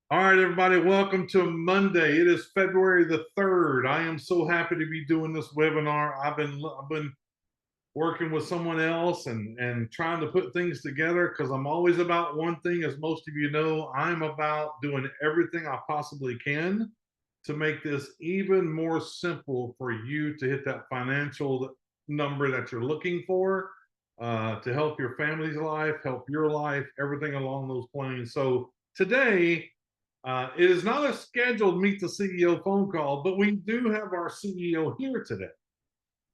All right, everybody, welcome to Monday. It is February the 3rd. I am so happy to be doing this webinar. I've been working with someone else and trying to put things together because I'm always about one thing, as most of you know. I'm about doing everything I possibly can to make this even more simple for you to hit that financial number that you're looking for, to help your family's life, help your life, everything along those planes. So today, it is not a scheduled Meet the CEO phone call, but we do have our CEO here today.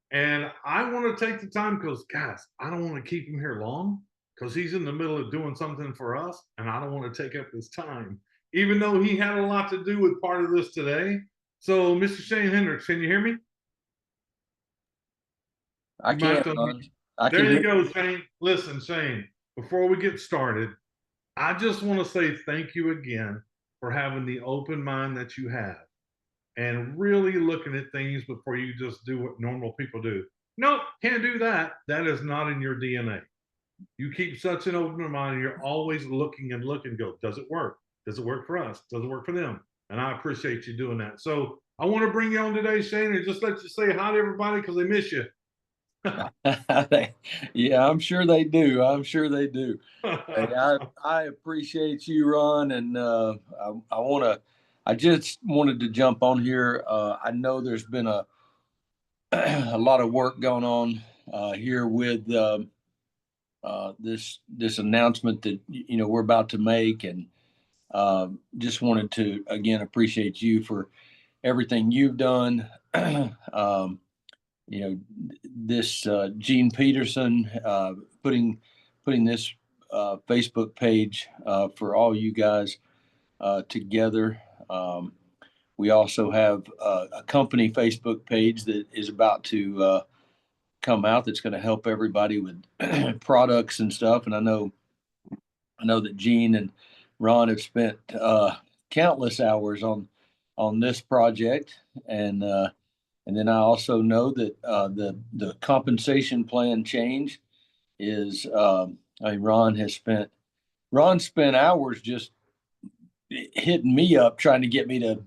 And I want to take the time because, guys, I don't want to keep him here long because he's in the middle of doing something for us and I don't want to take up his time, even though he had a lot to do with part of this today. So, Mr. Shane Hendricks, can you hear me? I You might have can, to. Ron. I There can you hear. go, Shane. Listen, Shane, before we get started, I just want to say thank you again for having the open mind that you have and really looking at things before you just do what normal people do. Nope, can't do that. That is not in your DNA. You keep such an open mind, and you're always looking and looking. Go, does it work? Does it work for us? Does it work for them? And I appreciate you doing that. So I want to bring you on today, Shane, and just let you say hi to everybody because they miss you. Yeah, I'm sure they do. I'm sure they do. Hey, I appreciate you, Ron, and I want to. I just wanted to jump on here. I know there's been a a lot of work going on here with this announcement that we're about to make, and just wanted to again appreciate you for everything you've done. um, you know this Gene Peterson putting this Facebook page for all you guys together. We also have a company Facebook page that is about to come out that's going to help everybody with products and stuff. And I know that Gene and Ron have spent countless hours on this project, and then I also know that the compensation plan change is. I mean, Ron spent hours just hitting me up trying to get me to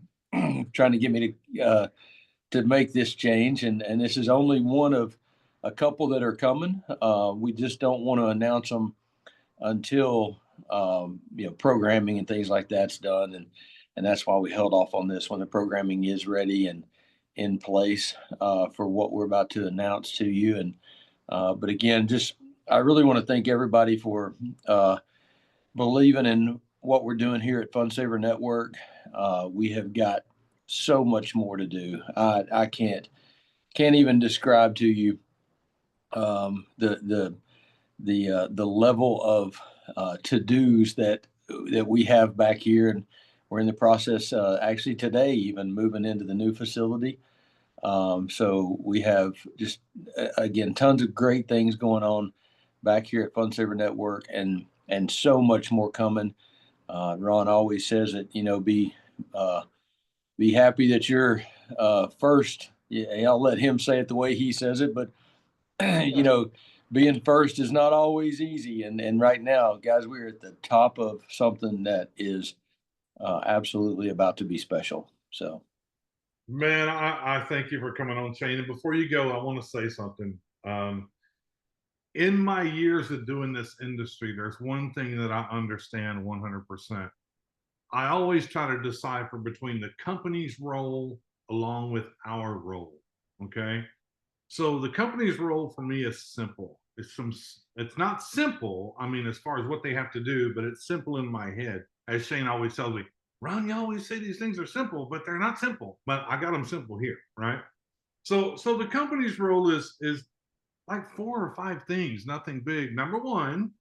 to make this change, and this is only one of a couple that are coming. We just don't want to announce them until programming and things like that's done, and that's why we held off on this when the programming is ready and in place for what we're about to announce to you. And but again, just I really want to thank everybody for believing in what we're doing here at Funsaver Network. We have got so much more to do. I can't even describe to you the level of to dos that we have back here, and we're in the process actually today even moving into the new facility. So we have just again tons of great things going on back here at Funsaver Network, and so much more coming. Ron always says that be happy that you're first. Yeah, I'll let him say it the way he says it, but being first is not always easy. And right now, guys, we're at the top of something that is absolutely about to be special. So, Man, I thank you for coming on, Shane. And before you go, I want to say something. In my years of doing this industry, there's one thing that I understand 100%. I always try to decipher between the company's role along with our role. Okay. So the company's role for me is simple. It's not simple, I mean, as far as what they have to do, but it's simple in my head. As Shane always tells me, Ron, you always say these things are simple, but they're not simple. But I got them simple here, right? So the company's role is like four or five things, nothing big. Number one,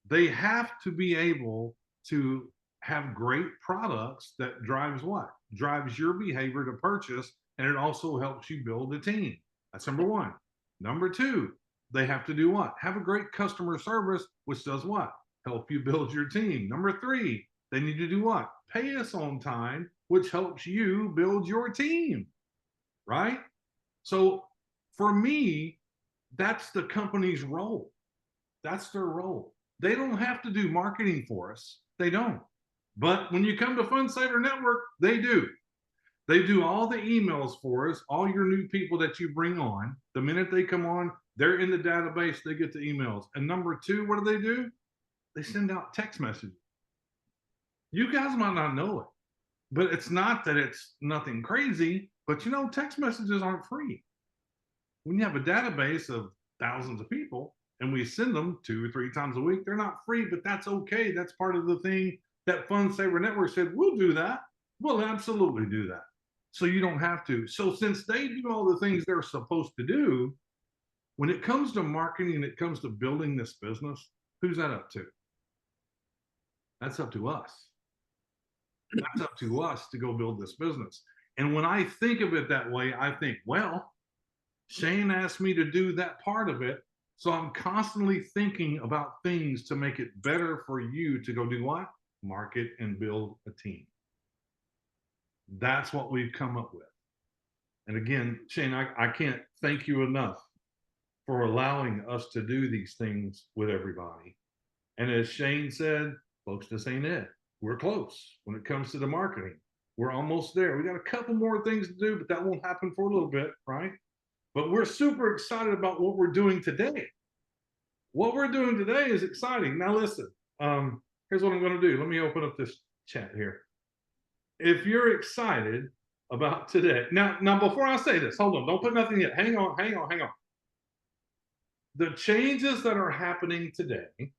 they have to be able to have great products that drives what? Drives your behavior to purchase, and it also helps you build a team. That's number one. Number two, they have to do what? Have a great customer service, which does what? Help you build your team. Number three, they need to do what? Pay us on time, which helps you build your team, right? So for me, that's the company's role. That's their role. They don't have to do marketing for us. They don't. But when you come to Fund Saver Network, they do. They do all the emails for us, all your new people that you bring on. The minute they come on, they're in the database, they get the emails. And number two, what do? They send out text messages. You guys might not know it, but it's not that it's nothing crazy, but you know, text messages aren't free. When you have a database of thousands of people and we send them 2 or 3 times a week, they're not free, but that's okay. That's part of the thing that Fund Saver Network said, we'll do that. We'll absolutely do that. So you don't have to. So since they do all the things they're supposed to do, when it comes to marketing and it comes to building this business, who's that up to? That's up to us. That's up to us to go build this business. And when I think of it that way, I think, well, Shane asked me to do that part of it. So I'm constantly thinking about things to make it better for you to go do what? Market and build a team. That's what we've come up with. And again, Shane, I can't thank you enough for allowing us to do these things with everybody. And as Shane said, folks, this ain't it. We're close when it comes to the marketing. We're almost there. We got a couple more things to do, but that won't happen for a little bit, right? But we're super excited about what we're doing today. What we're doing today is exciting. Now listen, here's what I'm going to do. Let me open up this chat here. If you're excited about today, now before I say this, hold on, don't put nothing yet. Hang on. The changes that are happening today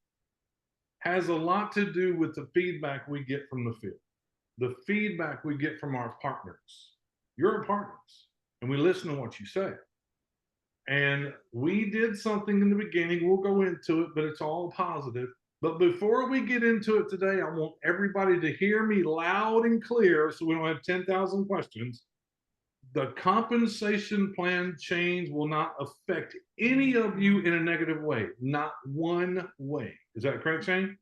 has a lot to do with the feedback we get from the field, the feedback we get from our partners. You're partners, and we listen to what you say. And we did something in the beginning. We'll go into it, but it's all positive. But before we get into it today, I want everybody to hear me loud and clear so we don't have 10,000 questions. The compensation plan change will not affect any of you in a negative way, not one way. Is that correct, Shane?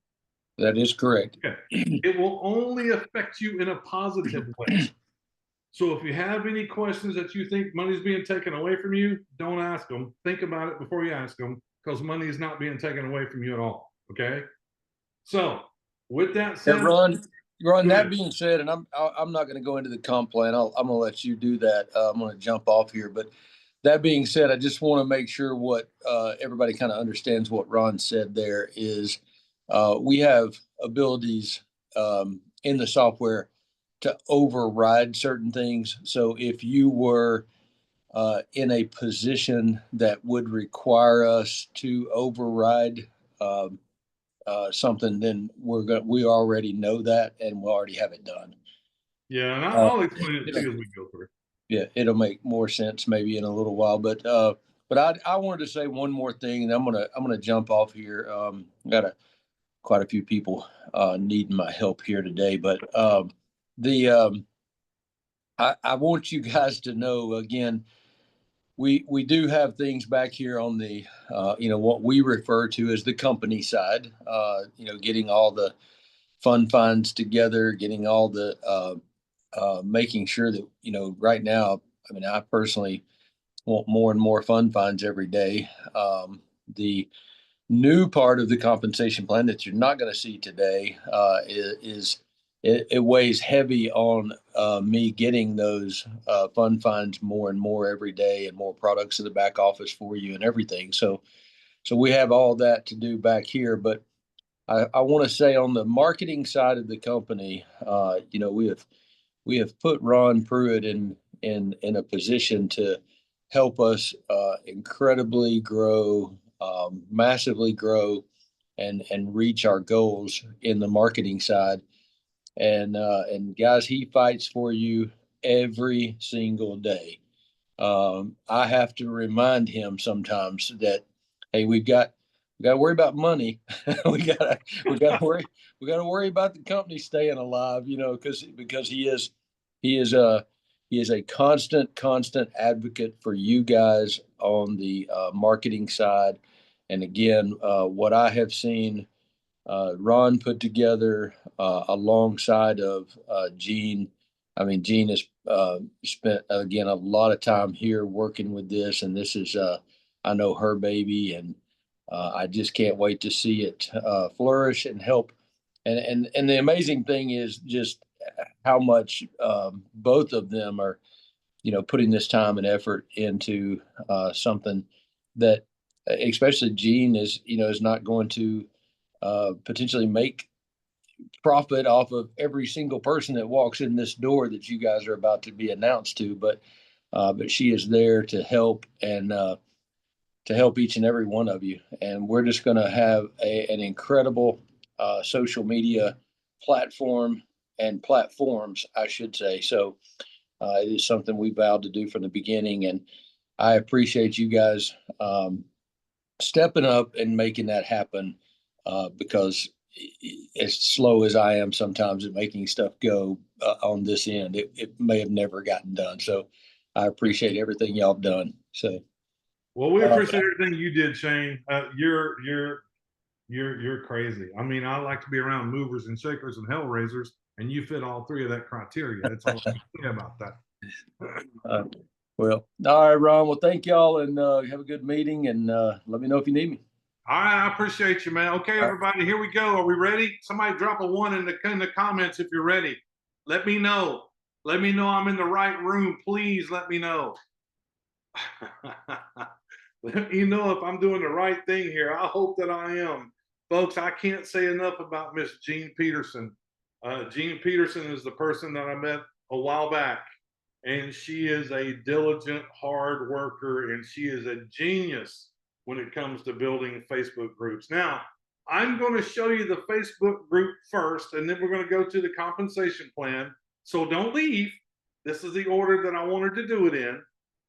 That is correct. Okay. It will only affect you in a positive way. So if you have any questions that you think money's being taken away from you, don't ask them. Think about it before you ask them, because money is not being taken away from you at all. Okay. So with that said, hey, Ron, that being said, and I'm not going to go into the comp plan. I'm going to let you do that. I'm going to jump off here, but that being said, I just want to make sure what everybody kind of understands what Ron said there is we have abilities in the software to override certain things. So if you were in a position that would require us to override something, then we already know that and we already have it done. Yeah, and I'll explain it to you as we go through. Yeah, it'll make more sense maybe in a little while, but I wanted to say one more thing, and I'm gonna jump off here. Got quite a few people needing my help here today, but I want you guys to know again, we do have things back here on the what we refer to as the company side. Getting all the fund finds together, getting all the making sure that right now. I mean, I personally want more and more fund finds every day. The new part of the compensation plan that you're not going to see today is it weighs heavy on me getting those fund finds more and more every day, and more products in the back office for you and everything. So we have all that to do back here. But I want to say on the marketing side of the company, we have put Ron Pruitt in a position to help us incredibly grow, massively grow, and reach our goals in the marketing side. And guys, he fights for you every single day. I have to remind him sometimes that, hey, we got to worry about money. we got to worry about the company staying alive. Because he is a constant advocate for you guys on the marketing side. And again, what I have seen Ron put together alongside of Gene. I mean, Gene has spent, again, a lot of time here working with this, and this is, I know, her baby, and I just can't wait to see it flourish and help And the amazing thing is just how much both of them are, putting this time and effort into something that, especially Gene is not going to potentially make profit off of every single person that walks in this door that you guys are about to be announced to, but she is there to help and to help each and every one of you. And we're just going to have an incredible social media platform and platforms, I should say. So it is something we vowed to do from the beginning. And I appreciate you guys stepping up and making that happen because as slow as I am sometimes at making stuff go on this end, it may have never gotten done. So I appreciate everything y'all have done. So. Well, we appreciate everything you did, Shane. You're crazy. I mean, I like to be around movers and shakers and hellraisers, and you fit all three of that criteria. That's all I can say about that. Well, all right, Ron. Well, thank y'all, and have a good meeting, and let me know if you need me. All right, I appreciate you, man. Okay, everybody, here we go. Are we ready? Somebody drop a 1 in the comments if you're ready. Let me know. Let me know I'm in the right room. Please let me know. Let me know if I'm doing the right thing here. I hope that I am. Folks, I can't say enough about Miss Jean Peterson. Jean Peterson is the person that I met a while back, and she is a diligent, hard worker, and she is a genius when it comes to building Facebook groups. Now, I'm going to show you the Facebook group first, and then we're going to go to the compensation plan. So don't leave. This is the order that I wanted to do it in.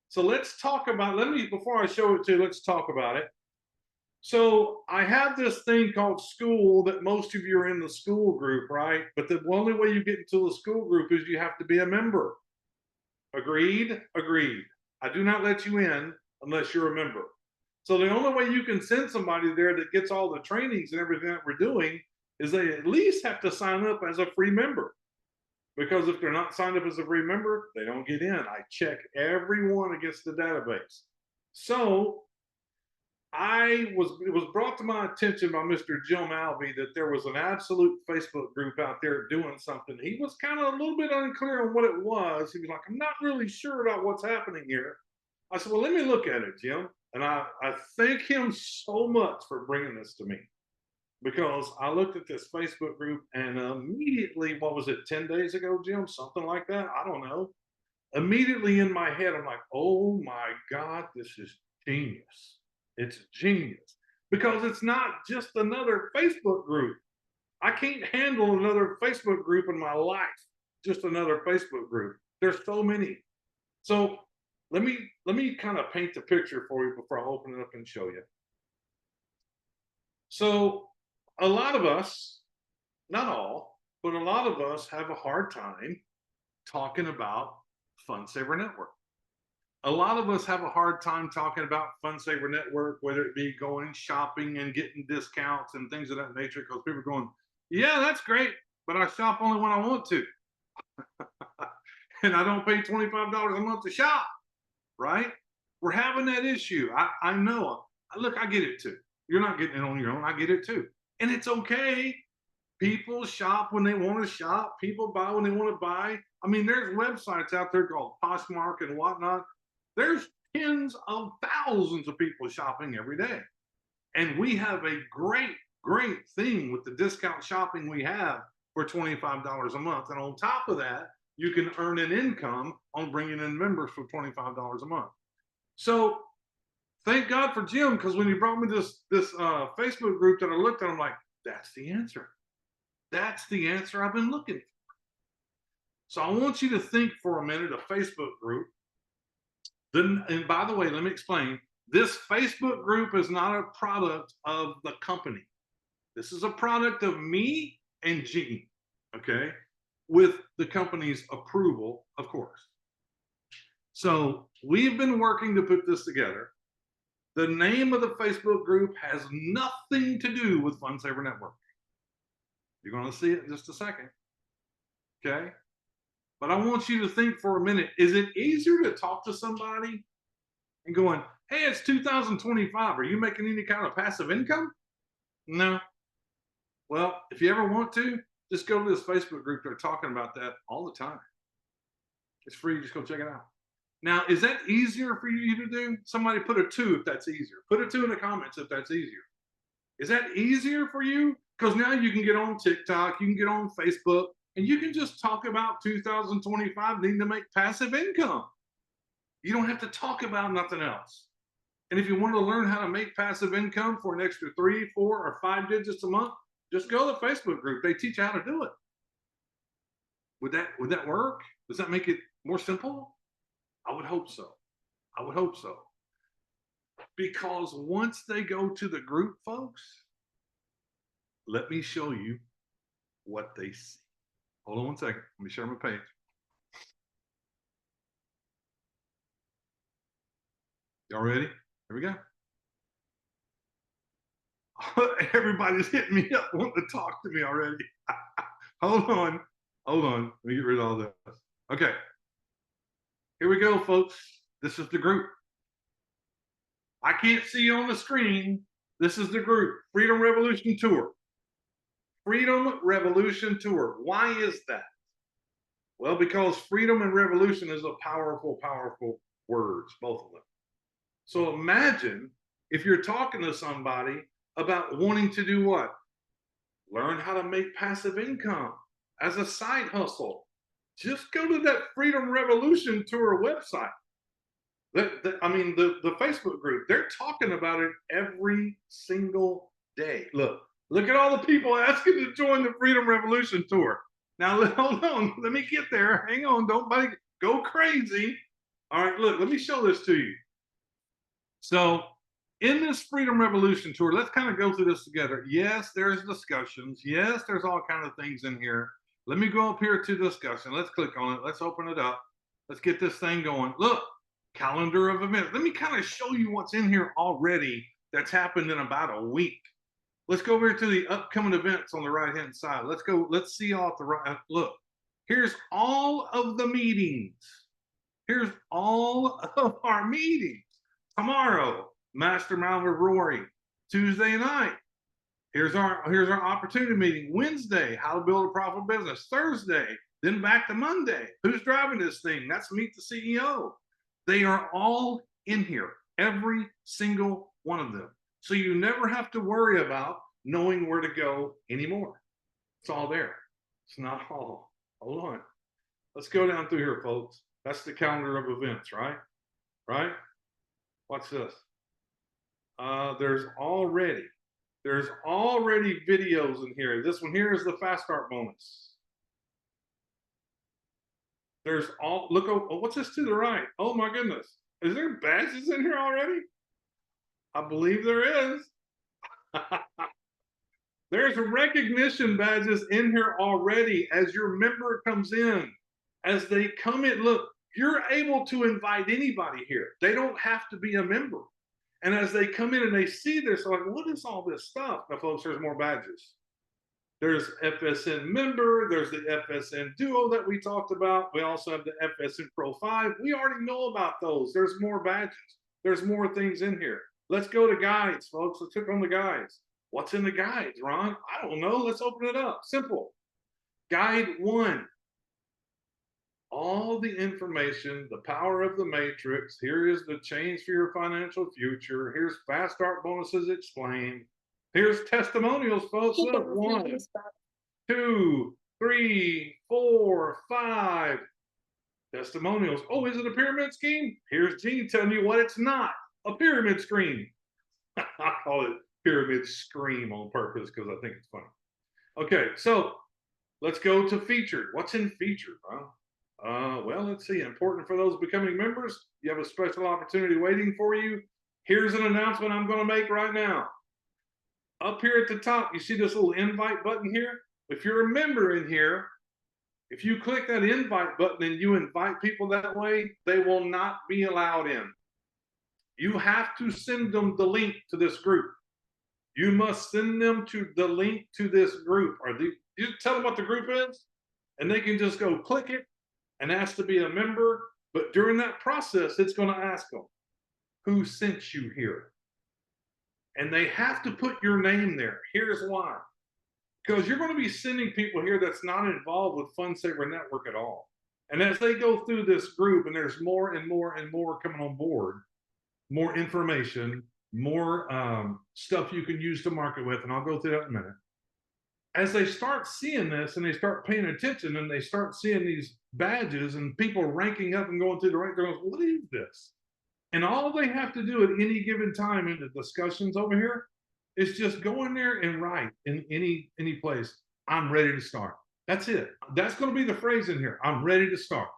So let's talk about, before I show it to you, let's talk about it. So I have this thing called school that most of you are in the school group, right? But the only way you get into the school group is you have to be a member. Agreed? Agreed. I do not let you in unless you're a member. So the only way you can send somebody there that gets all the trainings and everything that we're doing is they at least have to sign up as a free member. Because if they're not signed up as a free member, they don't get in. I check everyone against the database. So it was brought to my attention by Mr. Jim Alvey that there was an absolute Facebook group out there doing something. He was kind of a little bit unclear on what it was. He was like, I'm not really sure about what's happening here. I said, well, let me look at it, Jim. And I thank him so much for bringing this to me, because I looked at this Facebook group and immediately, what was it, 10 days ago, Jim? Something like that. I don't know. Immediately in my head, I'm like, oh my God, this is genius. It's genius, because it's not just another Facebook group. I can't handle another Facebook group in my life, just another Facebook group. There's so many. So let me kind of paint the picture for you before I open it up and show you. So a lot of us, not all, but a lot of us have a hard time talking about FundSaver Network. A lot of us have a hard time talking about FundSaver Network, whether it be going shopping and getting discounts and things of that nature, because people are going, yeah, that's great, but I shop only when I want to. And I don't pay $25 a month to shop, right? We're having that issue. I know. Look, I get it too. You're not getting it on your own. I get it too. And it's okay. People shop when they want to shop. People buy when they want to buy. I mean, there's websites out there called Poshmark and whatnot. There's tens of thousands of people shopping every day. And we have a great, great thing with the discount shopping we have for $25 a month. And on top of that, you can earn an income on bringing in members for $25 a month. So thank God for Jim, because when he brought me this Facebook group that I looked at, I'm like, that's the answer. That's the answer I've been looking for. So I want you to think for a minute, a Facebook group. Then, and by the way, let me explain. This Facebook group is not a product of the company. This is a product of me and Gene, okay? With the company's approval, of course. So we've been working to put this together. The name of the Facebook group has nothing to do with FundSaver Network. You're going to see it in just a second, okay? But I want you to think for a minute, is it easier to talk to somebody and going, hey, it's 2025. Are you making any kind of passive income? No. Well, if you ever want to, just go to this Facebook group. They're talking about that all the time. It's free. Just go check it out. Now, is that easier for you to do? Somebody put a 2 if that's easier. Put a 2 in the comments if that's easier. Is that easier for you? Because now you can get on TikTok, you can get on Facebook, and you can just talk about 2025 needing to make passive income. You don't have to talk about nothing else. And if you want to learn how to make passive income for an extra 3, 4, or 5 digits a month, just go to the Facebook group. They teach you how to do it. Would that work? Does that make it more simple? I would hope so. I would hope so. Because once they go to the group, folks, let me show you what they see. Hold on one second. Let me share my page. Y'all ready? Here we go. Everybody's hitting me up wanting to talk to me already. Hold on. Hold on. Let me get rid of all this. Okay. Here we go, folks. This is the group. I can't see you on the screen. This is the group, Freedom Revolution Tour. Freedom Revolution Tour. Why is that? Well, because freedom and revolution is a powerful, powerful words, both of them. So imagine if you're talking to somebody about wanting to do what? Learn how to make passive income as a side hustle. Just go to that Freedom Revolution Tour website. The Facebook group, they're talking about it every single day. Look at all the people asking to join the Freedom Revolution Tour. Now, hold on, let me get there. Hang on, don't go crazy. All right, look, let me show this to you. So, in this Freedom Revolution Tour, let's kind of go through this together. Yes, there's discussions. Yes, there's all kinds of things in here. Let me go up here to discussion. Let's click on it. Let's open it up. Let's get this thing going. Look, calendar of events. Let me kind of show you what's in here already that's happened in about a week. Let's go over to the upcoming events on the right-hand side. Let's see all at the right. Look, here's all of the meetings. Here's all of our meetings. Tomorrow, Mastermind with Rory. Tuesday night, here's our opportunity meeting. Wednesday, how to build a profitable business. Thursday, then back to Monday. Who's driving this thing? That's Meet the CEO. They are all in here, every single one of them. So you never have to worry about knowing where to go anymore. It's all there. It's not all. Hold on. Let's go down through here, folks. That's the calendar of events, right? Right? Watch this. There's already videos in here. This one here is the Fast Start bonus. Look, what's this to the right? Oh my goodness. Is there badges in here already? I believe there is. There's recognition badges in here already as your member comes in. As they come in, look, you're able to invite anybody here. They don't have to be a member. And as they come in and they see this, they're like, what is all this stuff? Now, folks, there's more badges. There's FSN member. There's the FSN duo that we talked about. We also have the FSN Pro 5. We already know about those. There's more badges. There's more things in here. Let's go to guides, folks. Let's click on the guides. What's in the guides, Ron? I don't know. Let's open it up. Simple. Guide 1. All the information, the power of the matrix. Here is the change for your financial future. Here's Fast Start bonuses explained. Here's testimonials, folks. Look, 1, 2, 3, 4, 5 testimonials. Oh, is it a pyramid scheme? Here's Gene telling you what it's not. A pyramid scheme. I call it pyramid scream on purpose because I think it's funny. Okay, so let's go to featured. What's in featured, huh? Well, let's see. Important for those becoming members, you have a special opportunity waiting for you. Here's an announcement I'm going to make right now. Up here at the top, you see this little invite button here? If you're a member in here, if you click that invite button and you invite people that way, they will not be allowed in. You have to send them the link to this group. You must send them to the link to this group. You tell them what the group is, and they can just go click it and ask to be a member. But during that process, it's going to ask them, who sent you here? And they have to put your name there. Here's why. because you're going to be sending people here that's not involved with Fun Saver Network at all. And as they go through this group, and there's more and more and more coming on board, more information, more stuff you can use to market with, and I'll go through that in a minute. As they start seeing this and they start paying attention and they start seeing these badges and people ranking up and going through the rank, they're going, what is this? And all they have to do at any given time in the discussions over here is just go in there and write in any place, I'm ready to start. That's it. That's going to be the phrase in here. I'm ready to start.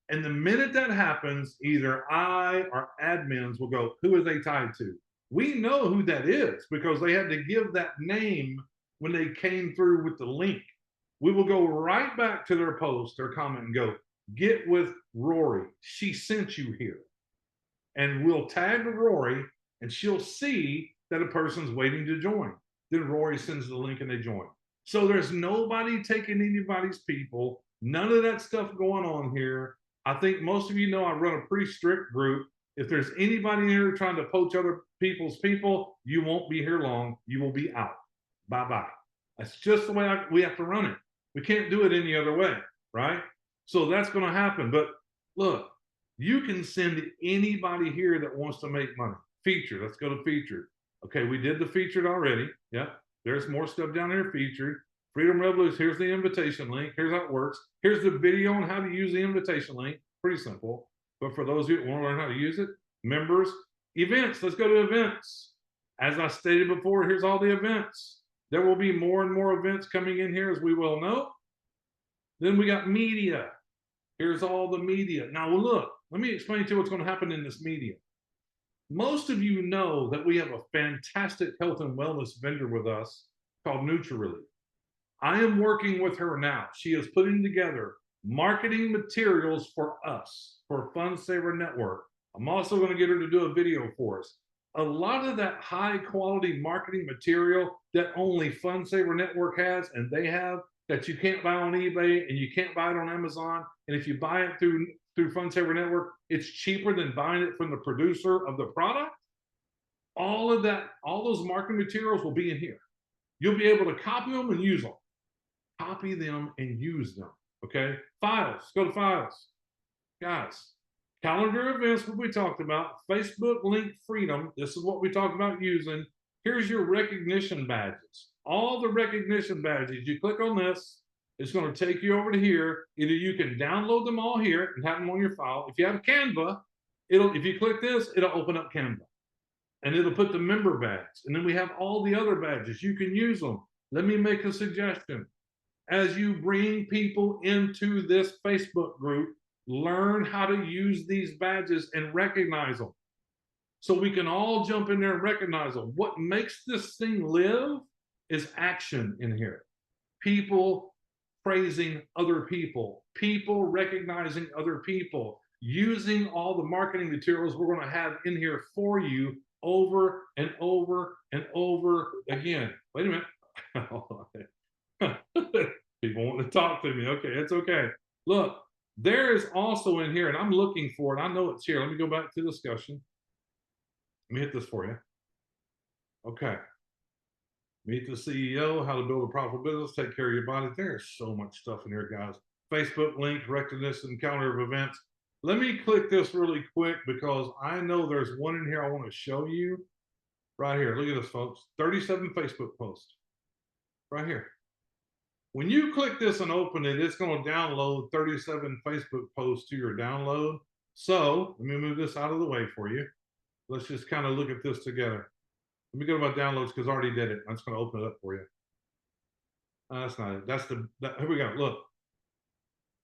And the minute that happens, either I or admins will go, who are they tied to? We know who that is because they had to give that name when they came through with the link. We will go right back to their post, their comment, and go, get with Rory. She sent you here. And we'll tag Rory, and she'll see that a person's waiting to join. Then Rory sends the link and they join. So there's nobody taking anybody's people, none of that stuff going on here. I think most of you know I run a pretty strict group. If there's anybody here trying to poach other people's people, you won't be here long. You will be out. Bye-bye. That's just the way we have to run it. We can't do it any other way, right? So that's going to happen. But look, you can send anybody here that wants to make money. Featured. Let's go to featured. Okay, we did the featured already. Yep. There's more stuff down there featured. Freedom Revolution. Here's the invitation link. Here's how it works. Here's the video on how to use the invitation link. Pretty simple. But for those of you who want to learn how to use it, members, events. Let's go to events. As I stated before, here's all the events. There will be more and more events coming in here, as we well know. Then we got media. Here's all the media. Now, look, let me explain to you what's going to happen in this media. Most of you know that we have a fantastic health and wellness vendor with us called NutriRelief. I am working with her now. She is putting together marketing materials for us, for Fun Saver Network. I'm also going to get her to do a video for us. A lot of that high quality marketing material that only Fun Saver Network has and they have, that you can't buy on eBay and you can't buy it on Amazon. And if you buy it through Fun Saver Network, it's cheaper than buying it from the producer of the product. All of that, all those marketing materials will be in here. You'll be able to copy them and use them. Copy them and use them. Okay. Files. Go to files. Guys, calendar events, what we talked about. Facebook link freedom. This is what we talked about using. Here's your recognition badges. All the recognition badges. You click on this. It's going to take you over to here. Either you can download them all here and have them on your file. If you have Canva, if you click this, it'll open up Canva. And it'll put the member badge. And then we have all the other badges. You can use them. Let me make a suggestion. As you bring people into this Facebook group, learn how to use these badges and recognize them. So we can all jump in there and recognize them. What makes this thing live is action in here. People praising other people, people recognizing other people, using all the marketing materials we're going to have in here for you over and over and over again. Wait a minute. People want to talk to me. Okay, it's okay. Look, there is also in here, and I'm looking for it. I know it's here. Let me go back to discussion. Let me hit this for you. Okay. Meet the CEO, how to build a profitable business, take care of your body. There's so much stuff in here, guys. Facebook link, recognition, calendar of events. Let me click this really quick because I know there's one in here I want to show you. Right here. Look at this, folks. 37 Facebook posts. Right here. When you click this and open it, it's going to download 37 Facebook posts to your download. So let me move this out of the way for you. Let's just kind of look at this together. Let me go to my downloads because I already did it. I'm just going to open it up for you. That's not it. Here we go. Look.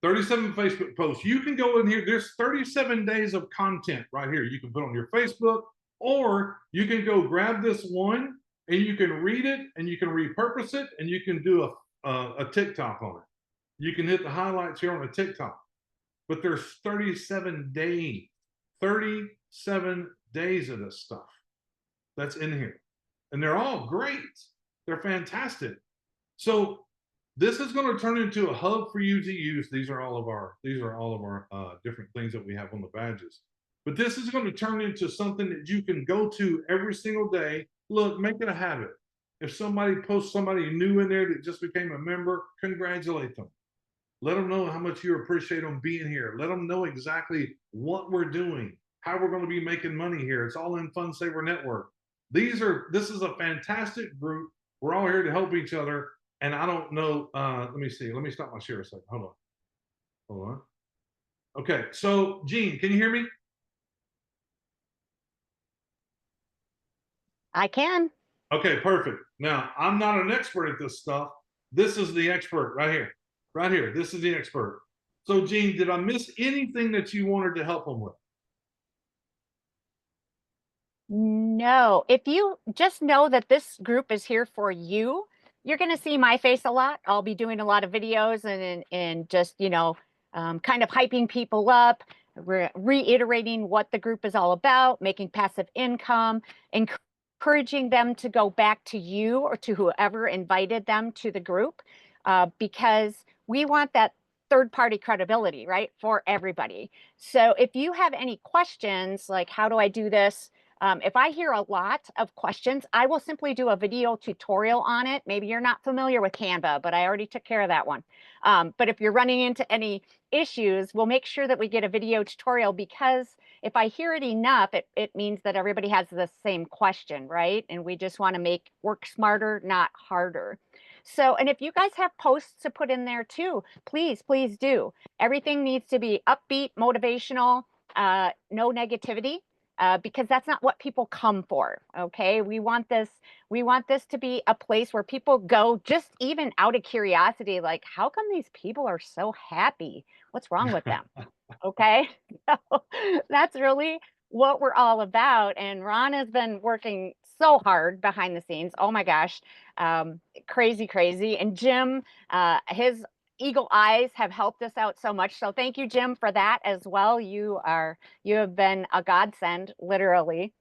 37 Facebook posts. You can go in here. There's 37 days of content right here. You can put on your Facebook, or you can go grab this one and you can read it and you can repurpose it and you can do a TikTok on it. You can hit the highlights here on a TikTok. But there's 37 days. 37 days of this stuff that's in here. And they're all great. They're fantastic. So this is going to turn into a hub for you to use. These are all of our different things that we have on the badges. But this is going to turn into something that you can go to every single day. Look, make it a habit. If somebody posts somebody new in there that just became a member, congratulate them. Let them know how much you appreciate them being here. Let them know exactly what we're doing, how we're going to be making money here. It's all in Fun Saver Network. This is a fantastic group. We're all here to help each other. And I don't know. Let me see. Let me stop my share a second. Hold on. Hold on. Okay. So, Gene, can you hear me? I can. Okay, perfect. Now, I'm not an expert at this stuff. This is the expert right here. Right here. This is the expert. So, Gene, did I miss anything that you wanted to help them with? No, if you just know that this group is here for you, you're going to see my face a lot. I'll be doing a lot of videos and just, kind of hyping people up, reiterating what the group is all about, making passive income, encouraging them to go back to you or to whoever invited them to the group, because we want that third party credibility, right, for everybody. So if you have any questions like, how do I do this? If I hear a lot of questions, I will simply do a video tutorial on it. Maybe you're not familiar with Canva, but I already took care of that one. But if you're running into any issues, we'll make sure that we get a video tutorial, because if I hear it enough, it means that everybody has the same question, right? And we just want to make work smarter, not harder. So, and if you guys have posts to put in there too, please, please do. Everything needs to be upbeat, motivational, no negativity. Because that's not what people come for. Okay, we want this to be a place where people go just even out of curiosity, like, how come these people are so happy? What's wrong with them? Okay, so that's really what we're all about. And Ron has been working so hard behind the scenes. Oh my gosh, crazy, crazy. And Jim, his eagle eyes have helped us out so much. So thank you, Jim, for that as well. You have been a godsend, literally,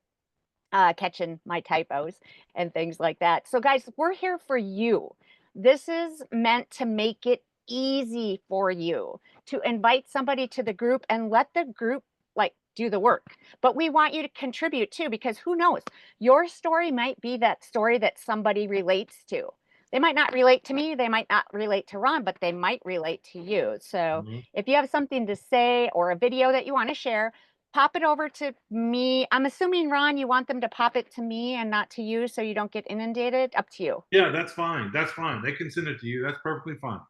catching my typos and things like that. So guys, we're here for you. This is meant to make it easy for you to invite somebody to the group and let the group like do the work. But we want you to contribute too, because who knows, your story might be that story that somebody relates to. They might not relate to me, they might not relate to Ron, but they might relate to you. So if you have something to say or a video that you want to share, pop it over to me. I'm assuming, Ron, you want them to pop it to me and not to you so you don't get inundated. Up to you. Yeah, that's fine. That's fine. They can send it to you. That's perfectly fine.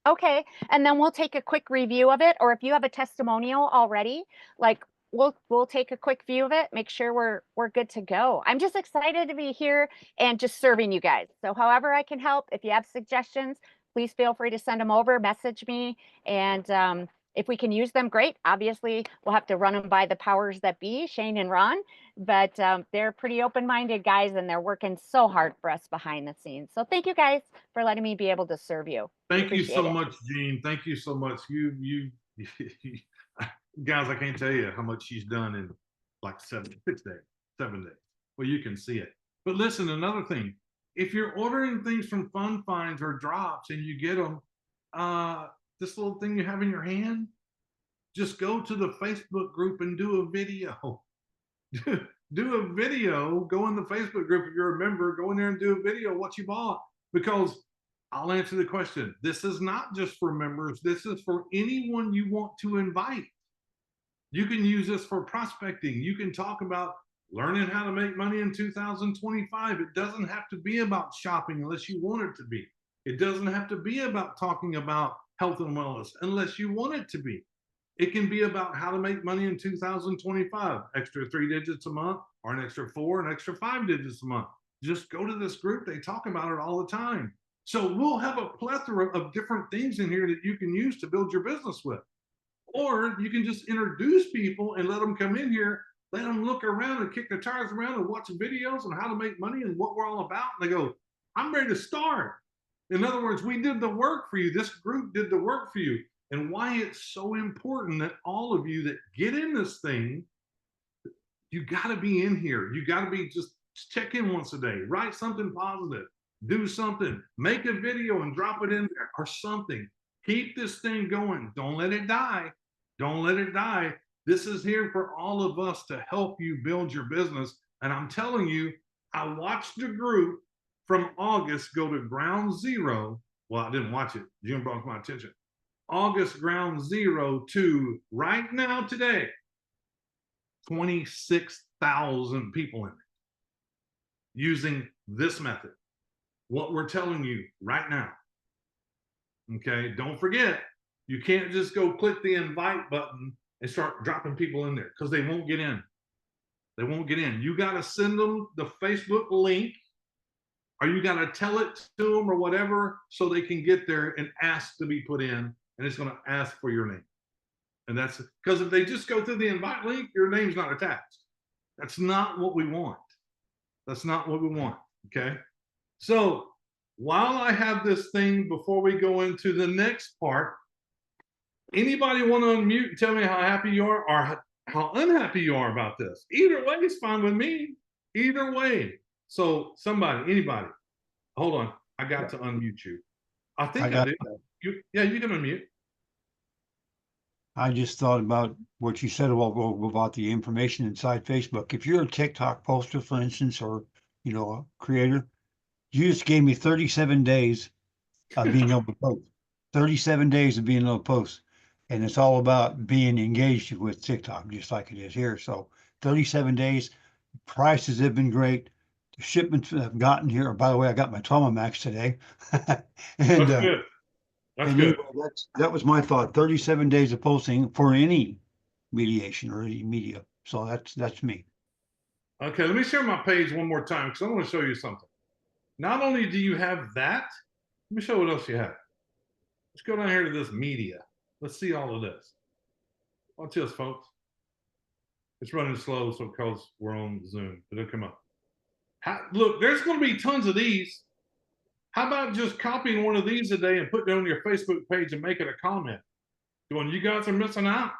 Okay, and then we'll take a quick review of it, or if you have a testimonial already, like we'll take a quick view of it, make sure we're good to go. I'm just excited to be here and just serving you guys. So however I can help, if you have suggestions, please feel free to send them over, message me, and if we can use them, great. Obviously, we'll have to run them by the powers that be, Shane and Ron, but they're pretty open-minded guys, and they're working so hard for us behind the scenes. So thank you guys for letting me be able to serve you. Thank you so Appreciate it. much, Gene. Thank you so much. You guys, I can't tell you how much she's done in like 6 days, 7 days. Well, you can see it. But listen, another thing, if you're ordering things from Fun Finds or Drops and you get them, this little thing you have in your hand, just go to the Facebook group and do a video. Do a video, go in the Facebook group. If you're a member, go in there and do a video of what you bought, because I'll answer the question. This is not just for members. This is for anyone you want to invite. You can use this for prospecting. You can talk about learning how to make money in 2025. It doesn't have to be about shopping unless you want it to be. It doesn't have to be about talking about health and wellness unless you want it to be. It can be about how to make money in 2025, extra 3 digits a month, or an extra 4, an extra 5 digits a month. Just go to this group. They talk about it all the time. So we'll have a plethora of different things in here that you can use to build your business with. Or you can just introduce people and let them come in here, let them look around and kick their tires around and watch videos on how to make money and what we're all about. And they go, I'm ready to start. In other words, we did the work for you. This group did the work for you. And why it's so important that all of you that get in this thing, you got to be in here. You got to be just check in once a day, write something positive, do something, make a video and drop it in there or something. Keep this thing going. Don't let it die. Don't let it die. This is here for all of us to help you build your business. And I'm telling you, I watched the group from August, go to ground zero. Well, I didn't watch it. June brought it to my attention. August ground zero to right now today, 26,000 people in it using this method. What we're telling you right now. Okay, don't forget, you can't just go click the invite button and start dropping people in there because they won't get in. They won't get in. You got to send them the Facebook link, or you got to tell it to them or whatever so they can get there and ask to be put in, and it's going to ask for your name. And that's because if they just go through the invite link, your name's not attached. That's not what we want. That's not what we want. Okay. So while I have this thing, before we go into the next part, anybody want to unmute and tell me how happy you are or how unhappy you are about this? Either way is fine with me. Either way. So somebody, anybody, hold on. I got to unmute you. I think I did. Yeah, you can unmute. I just thought about what you said about the information inside Facebook. If you're a TikTok poster, for instance, or, you know, a creator, you just gave me 37 days of being able to post. 37 days of being able to post. And it's all about being engaged with TikTok, just like it is here. So 37 days, prices have been great. The shipments have gotten here. By the way, I got my Trauma Max today. And, That's good. That's and good. anyway, that was my thought. 37 days of posting for any mediation or any media. So that's me. Okay, let me share my page one more time because I want to show you something. Not only do you have that, let me show what else you have. Let's go down here to this media. Let's see all of this. Watch this, folks. It's running slow, so because we're on Zoom, but it'll come up. Look, there's going to be tons of these. How about just copying one of these a day and putting it on your Facebook page and making a comment? Going, you guys are missing out.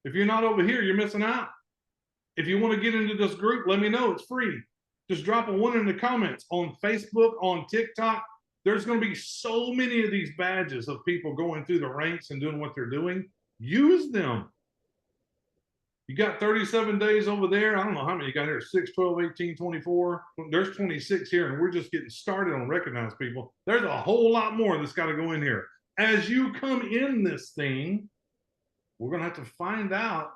If you're not over here, you're missing out. If you want to get into this group, let me know. It's free. Just drop a one in the comments on Facebook, on TikTok. There's going to be so many of these badges of people going through the ranks and doing what they're doing. Use them. You got 37 days over there. I don't know how many you got here. 6, 12, 18, 24. There's 26 here, and we're just getting started on Recognize People. There's a whole lot more that's got to go in here. As you come in this thing, we're going to have to find out,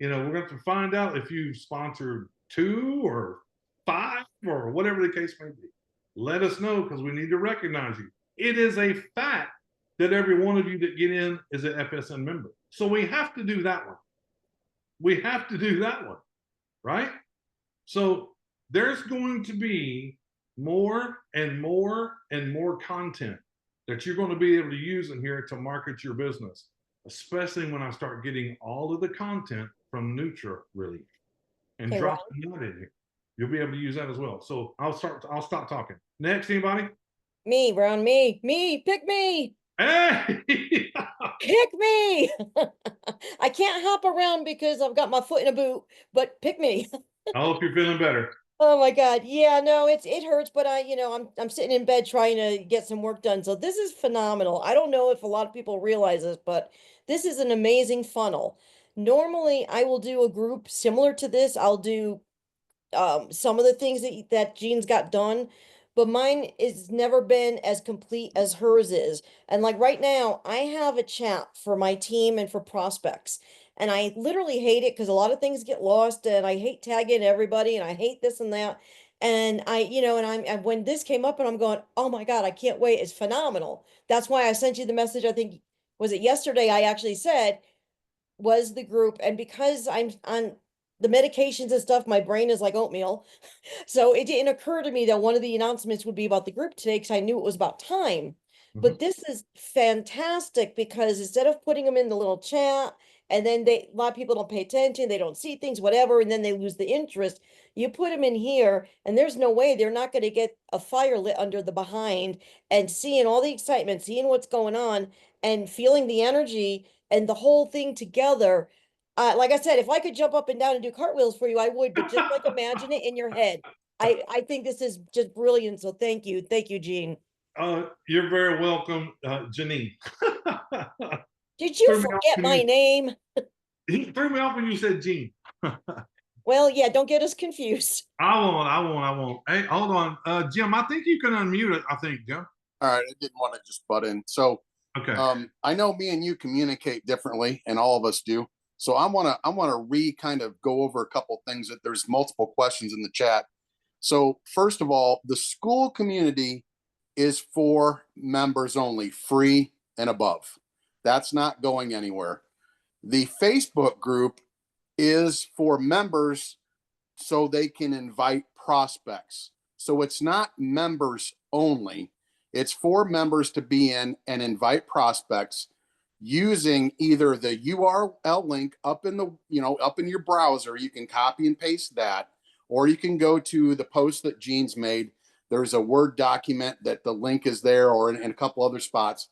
we're going to have to find out if you sponsored 2 or 5 or whatever the case may be. Let us know because we need to recognize you. It is a fact that every one of you that get in is an FSN member. So we have to do that one. We have to do that one, right? So there's going to be more and more and more content that you're going to be able to use in here to market your business, especially when I start getting all of the content from Nutra Relief and dropping that in here. You'll be able to use that as well. So I'll stop talking. Next, anybody? Me, Brown, me, pick me. Hey! Pick me. I can't hop around because I've got my foot in a boot, but pick me. I hope you're feeling better. Oh my God. Yeah, no, it hurts, but I'm sitting in bed trying to get some work done. So this is phenomenal. I don't know if a lot of people realize this, but this is an amazing funnel. Normally I will do a group similar to this. I'll do some of the things that Jean's got done, but mine is never been as complete as hers is. And like right now, I have a chat for my team and for prospects. And I literally hate it because a lot of things get lost and I hate tagging everybody and I hate this and that. And and when this came up and I'm going, oh my God, I can't wait. It's phenomenal. That's why I sent you the message. I think, was it yesterday? I actually said, was the group. And because I'm on the medications and stuff, my brain is like oatmeal. So it didn't occur to me that one of the announcements would be about the group today because I knew it was about time. But this is fantastic because instead of putting them in the little chat and then a lot of people don't pay attention, they don't see things, whatever, and then they lose the interest. You put them in here and there's no way they're not going to get a fire lit under the behind and seeing all the excitement, seeing what's going on and feeling the energy and the whole thing together. Like I said, if I could jump up and down and do cartwheels for you, I would, but just like imagine it in your head. I think this is just brilliant. So thank you. Thank you, Jean. You're very welcome, Janine. Did you forget my name? He threw me off when you said Jean. Well, Well, yeah, don't get us confused. I won't. Hey, hold on. Jim, I think you can unmute it. I think, Jim. All right, I didn't want to just butt in. So Okay. I know me and you communicate differently, and all of us do. So I want to kind of go over a couple things that there's multiple questions in the chat. So first of all, the school community is for members only, free and above. That's not going anywhere. The Facebook group is for members so they can invite prospects. So it's not members only. It's for members to be in and invite prospects using either the URL link up in the, up in your browser. You can copy and paste that, or you can go to the post that Gene's made. There's a Word document that the link is there, or in a couple other spots.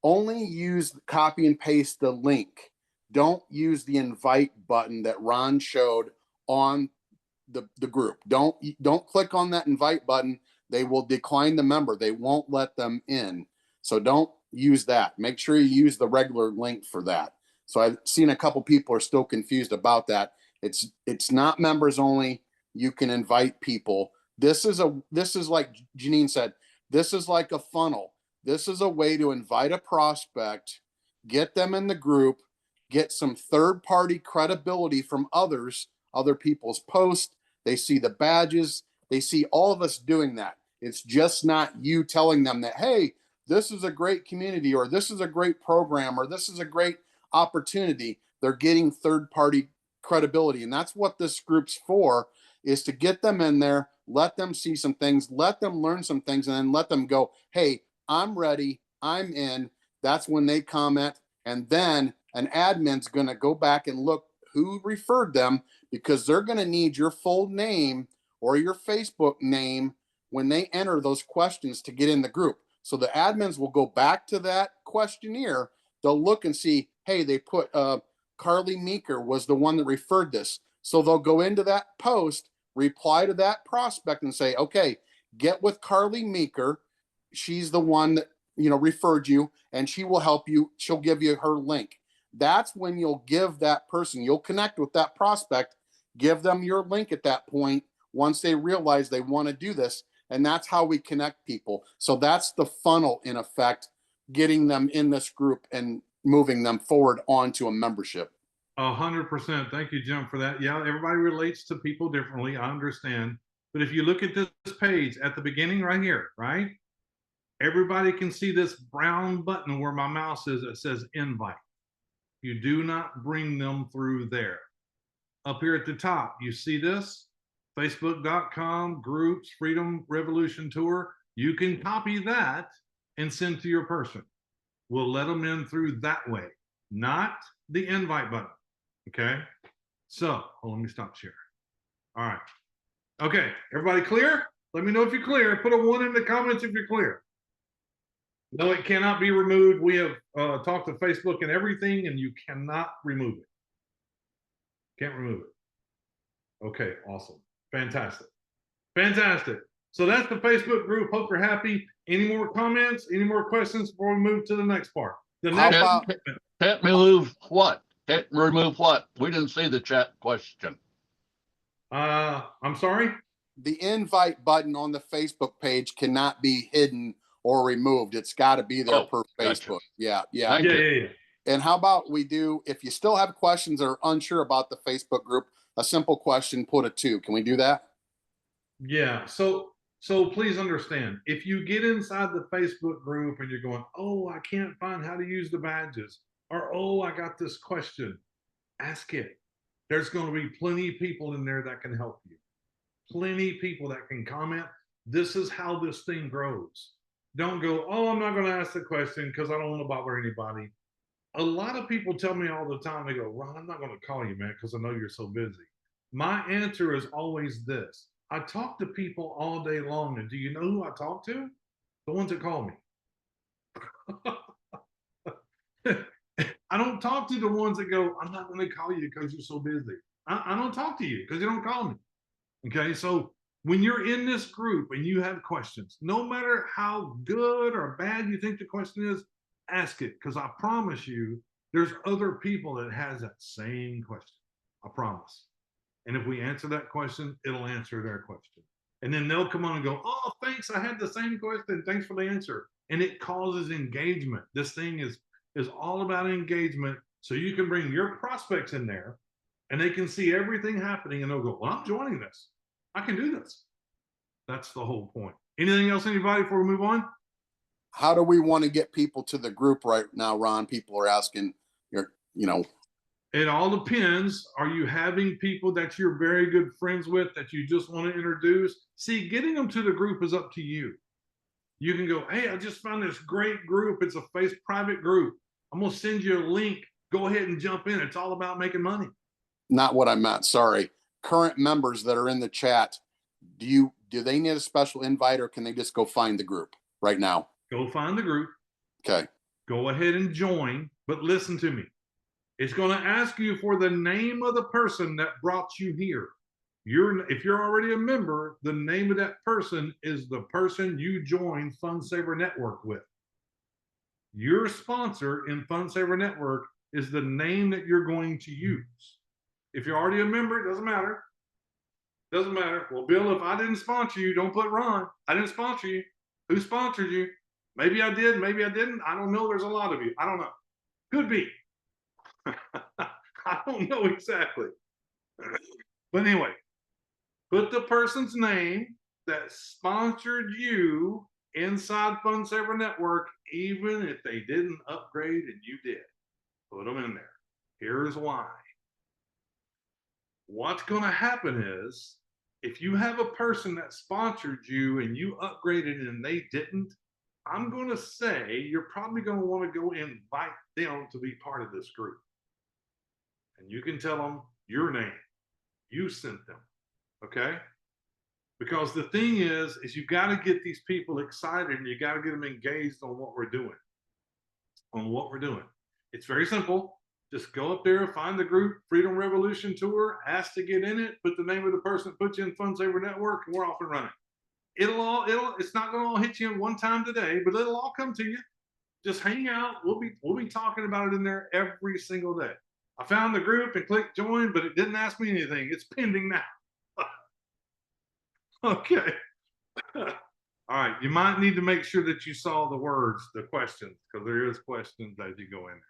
Only use copy and paste the link. Don't use the invite button that Ron showed on the group. Don't click on that invite button. They will decline the member. They won't let them in. So don't use that. Make sure you use the regular link for that. So I've seen a couple people are still confused about that. It's not members only. You can invite people. This is like Janine said, this is like a funnel. This is a way to invite a prospect, get them in the group, get some third-party credibility from other people's posts. They see the badges. They see all of us doing that. It's just not you telling them that, hey, this is a great community, or this is a great program, or this is a great opportunity. They're getting third-party credibility. And that's what this group's for, is to get them in there, let them see some things, let them learn some things, and then let them go, hey, I'm ready, I'm in. That's when they comment. And then an admin's going to go back and look who referred them, because they're going to need your full name or your Facebook name when they enter those questions to get in the group. So the admins will go back to that questionnaire. They'll look and see, hey, they put Carly Meeker was the one that referred this. So they'll go into that post, reply to that prospect and say, okay, get with Carly Meeker. She's the one that, referred you, and she will help you. She'll give you her link. That's when you'll give that person, you'll connect with that prospect, give them your link at that point once they realize they want to do this. And that's how we connect people. So that's the funnel, in effect, getting them in this group and moving them forward onto a membership. 100%. Thank you, Jim, for that. Yeah, everybody relates to people differently. I understand. But if you look at this page at the beginning right here, right? Everybody can see this brown button where my mouse is. It says invite. You do not bring them through there. Up here at the top, you see this? Facebook.com, groups, Freedom Revolution Tour. You can copy that and send to your person. We'll let them in through that way, not the invite button. Okay? So, let me stop sharing. All right. Okay, everybody clear? Let me know if you're clear. Put a 1 in the comments if you're clear. No, it cannot be removed. We have talked to Facebook and everything, and you cannot remove it. Can't remove it. Okay, awesome. Fantastic. Fantastic. So that's the Facebook group. Hope you're happy. Any more comments? Any more questions before we move to the next part? The next Can't remove what? Can't remove what? We didn't see the chat question. I'm sorry? The invite button on the Facebook page cannot be hidden or removed. It's got to be there per Facebook. Gotcha. Yeah. Yeah. And how about we do, if you still have questions or unsure about the Facebook group, a simple question, put a 2. Can we do that? Yeah. So please understand, if you get inside the Facebook group and you're going, oh, I can't find how to use the badges, or oh, I got this question, ask it. There's going to be plenty of people in there that can help you. Plenty of people that can comment. This is how this thing grows. Don't go, oh, I'm not going to ask the question because I don't want to bother anybody. A lot of people tell me all the time, they go, Ron, I'm not going to call you, man, because I know you're so busy. My answer is always this. I talk to people all day long, and do you know who I talk to? The ones that call me. I don't talk to the ones that go, I'm not going to call you because you're so busy. I don't talk to you because you don't call me. Okay, so when you're in this group and you have questions, no matter how good or bad you think the question is, ask it, because I promise you there's other people that has that same question. I promise. And if we answer that question, it'll answer their question. And then they'll come on and go, oh, thanks. I had the same question. Thanks for the answer. And it causes engagement. This thing is all about engagement. So you can bring your prospects in there and they can see everything happening and they'll go, well, I'm joining this. I can do this. That's the whole point. Anything else, anybody, before we move on? How do we want to get people to the group right now, Ron? People are asking, It all depends. Are you having people that you're very good friends with that you just want to introduce? See, getting them to the group is up to you. You can go, hey, I just found this great group. It's a private group. I'm going to send you a link. Go ahead and jump in. It's all about making money. not what I meant, sorry. Current members that are in the chat, do they need a special invite or can they just go find the group right now? Go find the group. Okay. Go ahead and join, but listen to me. It's going to ask you for the name of the person that brought you here. If you're already a member, the name of that person is the person you joined FundSaver Network with. Your sponsor in FundSaver Network is the name that you're going to use. If you're already a member, it doesn't matter. Doesn't matter. Well, Bill, if I didn't sponsor you, don't put Ron. I didn't sponsor you. Who sponsored you? Maybe I did, maybe I didn't. I don't know. There's a lot of you. I don't know. Could be. I don't know exactly. But anyway, put the person's name that sponsored you inside FundSaver Network, even if they didn't upgrade and you did. Put them in there. Here's why. What's going to happen is, if you have a person that sponsored you and you upgraded and they didn't, I'm going to say you're probably going to want to go invite them to be part of this group. And you can tell them your name. You sent them. Okay? Because the thing is you got to get these people excited and you got to get them engaged on what we're doing. It's very simple. Just go up there, find the group, Freedom Revolution Tour, ask to get in it, put the name of the person that put you in FundSaver Network, and we're off and running. It's not going to all hit you in one time today, but it'll all come to you. Just hang out. We'll be talking about it in there every single day. I found the group and clicked join, but it didn't ask me anything. It's pending now. Okay. All right. You might need to make sure that you saw the words, the questions, because there is questions as you go in there.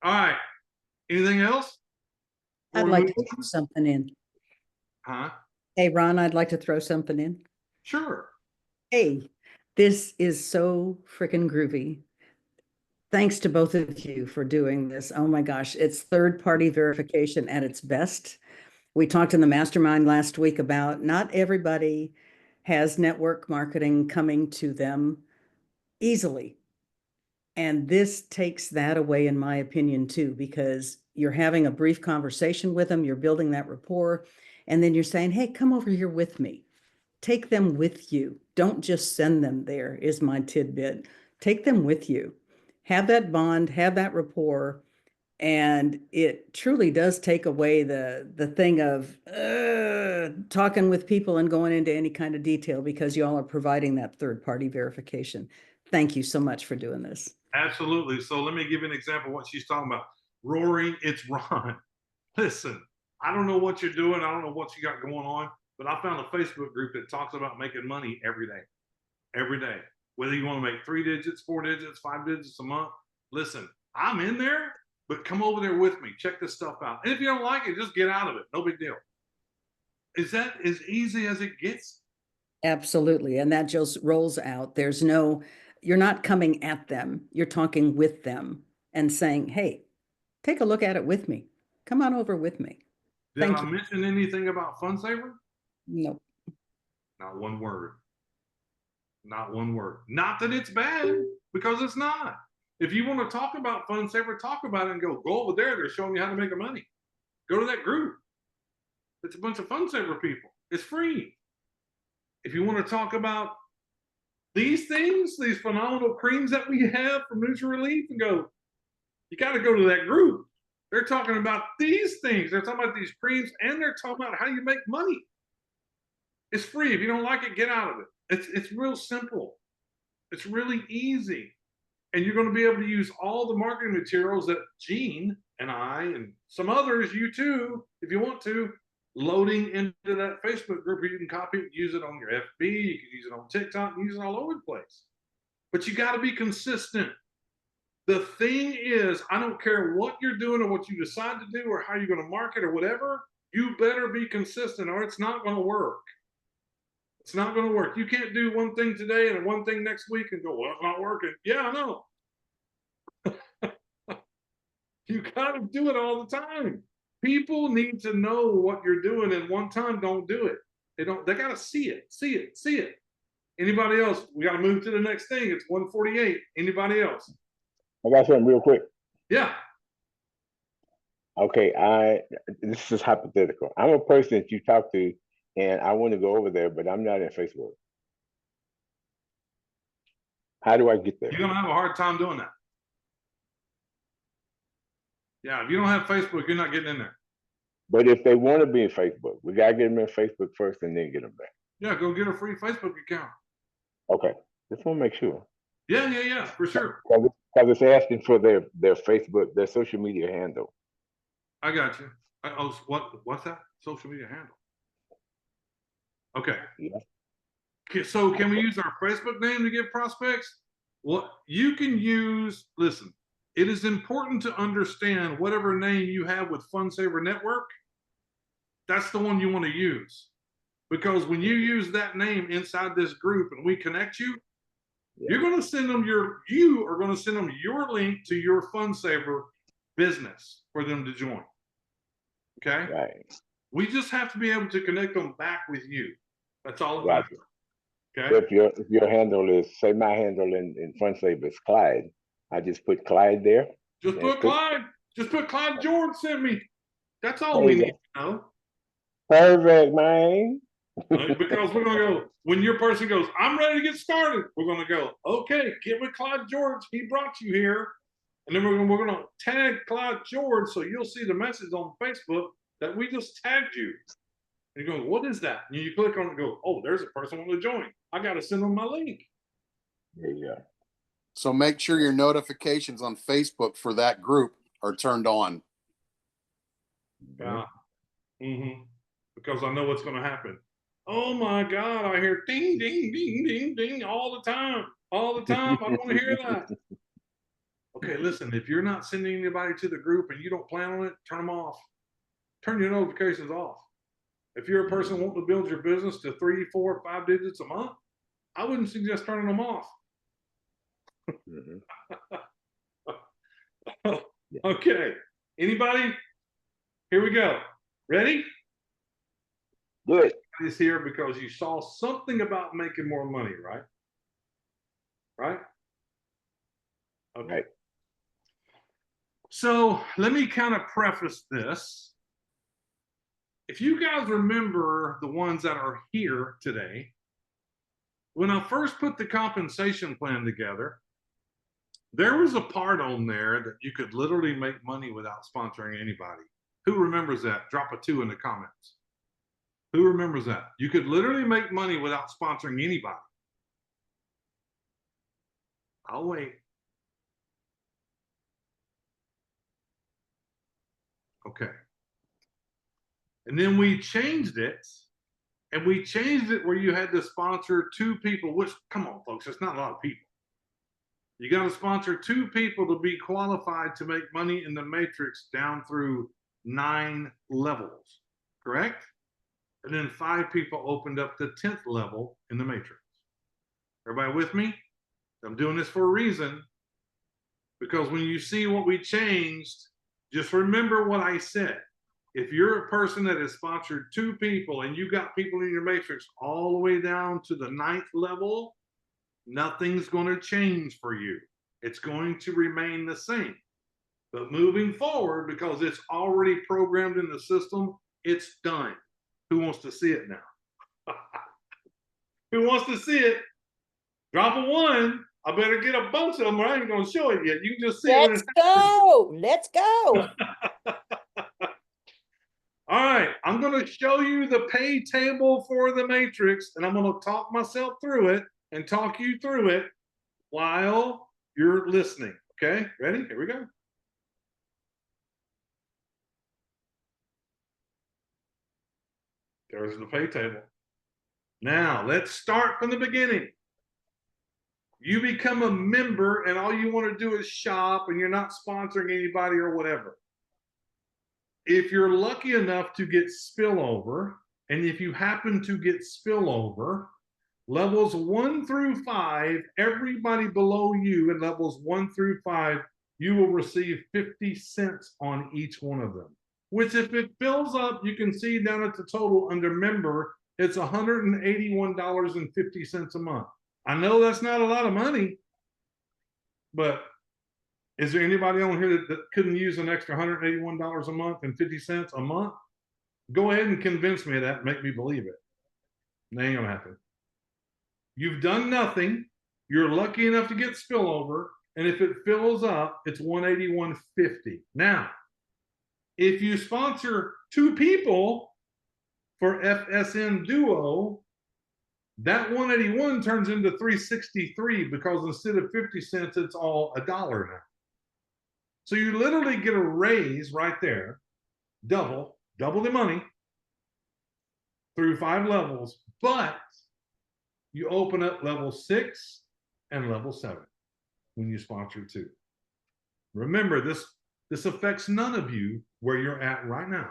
All right. Anything else? I'd like to throw something in. Huh? Hey, Ron, I'd like to throw something in. Sure. Hey, this is so freaking groovy. Thanks to both of you for doing this. Oh my gosh, it's third-party verification at its best. We talked in the mastermind last week about not everybody has network marketing coming to them easily. And this takes that away, in my opinion, too, because you're having a brief conversation with them, you're building that rapport, and then you're saying, hey, come over here with me. Take them with you. Don't just send them there, is my tidbit. Take them with you. Have that bond, have that rapport, and it truly does take away the thing of talking with people and going into any kind of detail, because y'all are providing that third-party verification. Thank you so much for doing this. Absolutely. So let me give you an example of what she's talking about. Rory, it's Ron. Listen, I don't know what you're doing. I don't know what you got going on, but I found a Facebook group that talks about making money every day. Every day. Whether you want to make 3 digits, 4 digits, 5 digits a month. Listen, I'm in there, but come over there with me. Check this stuff out. And if you don't like it, just get out of it. No big deal. Is that as easy as it gets? Absolutely. And that just rolls out. You're not coming at them. You're talking with them and saying, hey, take a look at it with me. Come on over with me. Did I mention anything about FundSaver? No. Not one word. Not one word. Not that it's bad, because it's not. If you want to talk about FundSaver, talk about it and go over there. They're showing you how to make money. Go to that group. It's a bunch of FundSaver people. It's free. If you want to talk about these things, these phenomenal creams that we have for Mutual Relief, and go, you got to go to that group. They're talking about these things. They're talking about these creams, and they're talking about how you make money. It's free. If you don't like it, get out of it. It's real simple. It's really easy. And you're going to be able to use all the marketing materials that Gene and I and some others, you too, if you want to, loading into that Facebook group, or you can copy it, use it on your FB, you can use it on TikTok, use it all over the place. But you got to be consistent. The thing is, I don't care what you're doing or what you decide to do or how you're going to market or whatever, you better be consistent or it's not going to work. It's not going to work. You can't do one thing today and one thing next week and go, well, it's not working. Yeah, I know. You got to do it all the time. People need to know what you're doing, and one time don't do it. They got to see it. Anybody else? We got to move to the next thing. It's 1:48. Anybody else? I got something real quick. Yeah. Okay, this is hypothetical. I'm a person that you talk to, and I want to go over there, but I'm not in Facebook. How do I get there? You're going to have a hard time doing that. Yeah, if you don't have Facebook, you're not getting in there. But if they want to be in Facebook, we gotta get them in Facebook first and then get them back. Yeah, go get a free Facebook account. Okay, just want to make sure. Yeah, for sure. Because it's asking for their Facebook, their social media handle. I got you. What's that? Social media handle. Okay. Yeah. Okay, so can we use our Facebook name to give prospects? What you can use, listen, it is important to understand whatever name you have with FundSaver Network, that's the one you want to use. Because when you use that name inside this group and we connect you, you're going to send them you are going to send them your link to your FundSaver business for them to join. Okay? Right. We just have to be able to connect them back with you. That's all it Right. matters. Okay. So if your handle is, say my handle in FundSaver is Clyde, I just put Clyde there. Just put Clyde. Just put Clyde George sent me. That's all There we you need to know. Perfect, man. Because we're gonna go when your person goes, I'm ready to get started. We're gonna go, okay, get with Clyde George. He brought you here, and then we're gonna tag Clyde George so you'll see the message on Facebook that we just tagged you. And you go, what is that? And you click on it and go, oh, there's a person wanting to join. I got to send them my link. There you go. So make sure your notifications on Facebook for that group are turned on. Yeah. Because I know what's going to happen. Oh my God, I hear ding, ding, ding, ding, ding all the time. All the time. I want to hear that. Okay, listen, if you're not sending anybody to the group and you don't plan on it, turn them off. Turn your notifications off. If you're a person wanting to build your business to 3, 4, 5 digits a month, I wouldn't suggest turning them off. Okay. Anybody? Here we go. Ready? Good. Everybody's here because you saw something about making more money, right? Right? Okay. Right. So let me kind of preface this. If you guys remember the ones that are here today, when I first put the compensation plan together, there was a part on there that you could literally make money without sponsoring anybody. Who remembers that? Drop a 2 in the comments. Who remembers that? You could literally make money without sponsoring anybody. I'll wait. Okay. And then we changed it, and we changed it where you had to sponsor 2 people, which, come on, folks, it's not a lot of people. You got to sponsor 2 people to be qualified to make money in the matrix down through 9 levels, correct? And then 5 people opened up the 10th level in the matrix. Everybody with me? I'm doing this for a reason, because when you see what we changed, just remember what I said. If you're a person that has sponsored 2 people and you got people in your matrix all the way down to the 9th level, nothing's going to change for you. It's going to remain the same. But moving forward, because it's already programmed in the system, it's done. Who wants to see it now? Who wants to see it? Drop a 1. I better get a bunch of them, or I ain't going to show it yet. You can just see it. Let's go. Let's go. All right, I'm going to show you the pay table for the matrix, and I'm going to talk myself through it and talk you through it while you're listening. Okay, ready? Here we go. There's the pay table. Now let's start from the beginning. You become a member and all you want to do is shop and you're not sponsoring anybody or whatever. If you're lucky enough to get spillover, and if you happen to get spillover, levels 1 through 5, everybody below you in levels 1 through 5, you will receive 50 cents on each one of them. Which if it fills up, you can see down at the total under member, it's $181.50 a month. I know that's not a lot of money, but is there anybody on here that couldn't use an extra $181 a month and 50 cents a month? Go ahead and convince me of that, make me believe it. It ain't gonna happen. You've done nothing. You're lucky enough to get spillover, and if it fills up, it's $181.50. Now, if you sponsor 2 people for FSN Duo, that 181 turns into 363 because instead of 50 cents, it's all $1 now. So you literally get a raise right there, double the money through 5 levels, but you open up level 6 and level 7 when you sponsor 2. Remember, this affects none of you where you're at right now.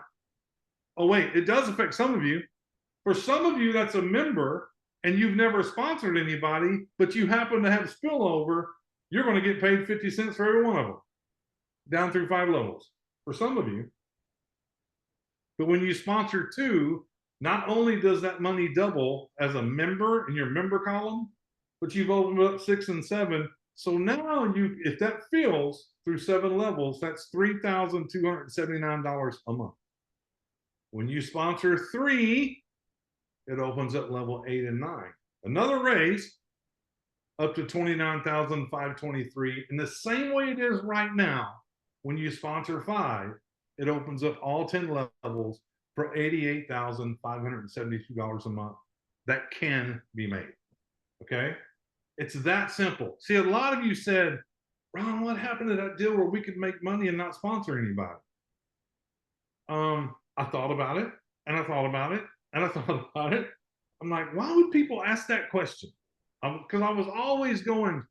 Oh wait, it does affect some of you. For some of you, that's a member and you've never sponsored anybody, but you happen to have spillover, you're going to get paid 50 cents for every one of them, down through 5 levels, for some of you. But when you sponsor 2, not only does that money double as a member in your member column, but you've opened up 6 and 7. So now if that fills through 7 levels, that's $3,279 a month. When you sponsor 3, it opens up level 8 and 9. Another raise up to $29,523. In the same way it is right now, when you sponsor 5, it opens up all 10 levels for $88,572 a month that can be made. Okay? It's that simple. See, a lot of you said, Ron, what happened to that deal where we could make money and not sponsor anybody? I thought about it, and I thought about it, and I thought about it. I'm like, why would people ask that question? Because I was always going,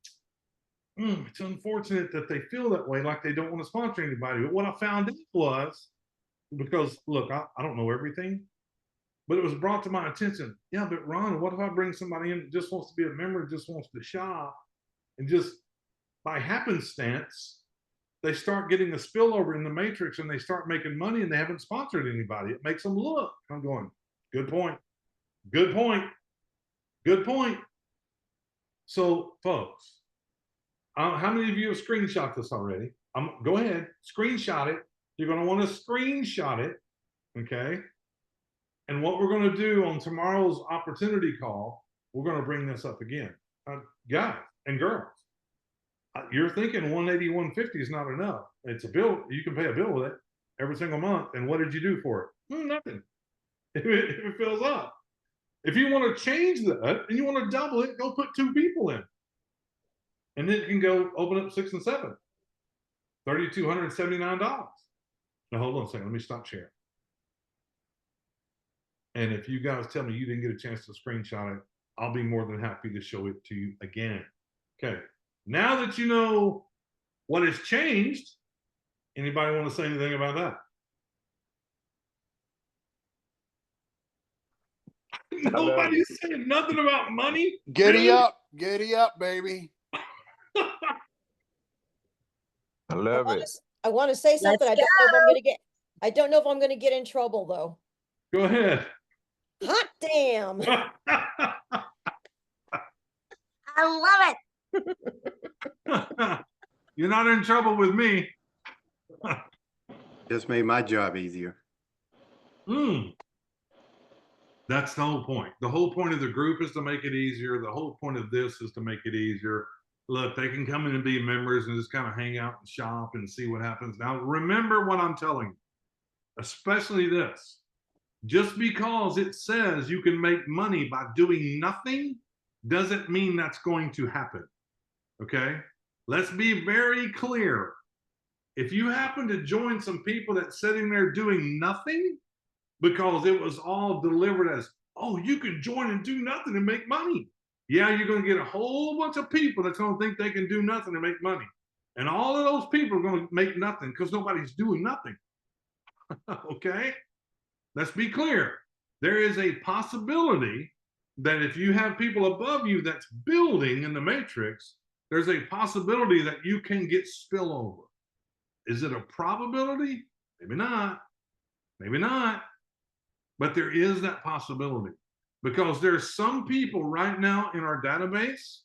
it's unfortunate that they feel that way, like they don't want to sponsor anybody. But what I found out was, because look, I don't know everything, but it was brought to my attention. Yeah, but Ron, what if I bring somebody in that just wants to be a member, just wants to shop, and just by happenstance, they start getting a spillover in the matrix and they start making money and they haven't sponsored anybody. It makes them look. I'm going, good point. Good point. Good point. So, folks, how many of you have screenshot this already? Go ahead, screenshot it. You're going to want to screenshot it, okay? And what we're going to do on tomorrow's opportunity call, we're going to bring this up again. Guys and girls, you're thinking 180, 150 is not enough. It's a bill. You can pay a bill with it every single month. And what did you do for it? Nothing. If it fills up. If you want to change that and you want to double it, go put 2 people in. And then it can go open up 6 and 7. $3,279. Now hold on a second. Let me stop sharing. And if you guys tell me you didn't get a chance to screenshot it, I'll be more than happy to show it to you again. Okay. Now that you know what has changed, anybody want to say anything about that? Nobody's saying nothing about money. Giddy up, baby. I love it. I want to say something. I don't know if I'm going to get. I don't know if I'm going to get in trouble though. Go ahead. Hot damn! I love it. You're not in trouble with me. Just made my job easier. That's the whole point. The whole point of the group is to make it easier. The whole point of this is to make it easier. Look, they can come in and be members and just kind of hang out and shop and see what happens. Now, remember what I'm telling you, especially this. Just because it says you can make money by doing nothing doesn't mean that's going to happen. Okay? Let's be very clear. If you happen to join some people that's sitting there doing nothing, because it was all delivered as, oh, you can join and do nothing and make money. Yeah, you're going to get a whole bunch of people that's going to think they can do nothing and make money. And all of those people are going to make nothing because nobody's doing nothing. Okay? Let's be clear. There is a possibility that if you have people above you that's building in the matrix, there's a possibility that you can get spillover. Is it a probability? Maybe not. Maybe not. But there is that possibility because there's some people right now in our database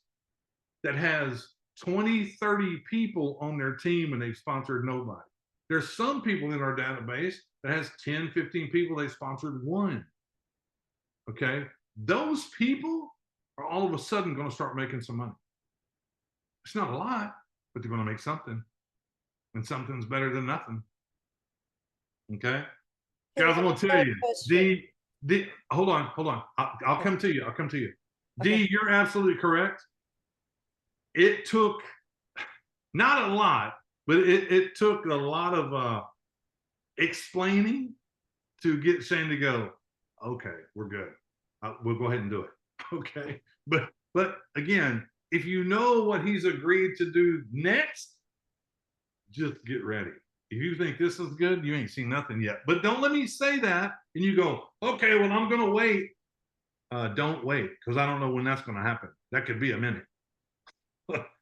that has 20, 30 people on their team and they've sponsored nobody. There's some people in our database that has 10, 15 people, they sponsored one. Okay. Those people are all of a sudden going to start making some money. It's not a lot, but they're going to make something. And something's better than nothing. Okay. Guys, I'm going to tell you, hold on. I'll come to you. Okay. D, you're absolutely correct. It took not a lot, but it took a lot of explaining to get Shane to go, okay, we're good. We'll go ahead and do it. Okay. But again, if you know what he's agreed to do next, just get ready. If you think this is good, you ain't seen nothing yet. But don't let me say that and you go, okay, well, I'm going to wait. Don't wait, because I don't know when that's going to happen. That could be a minute.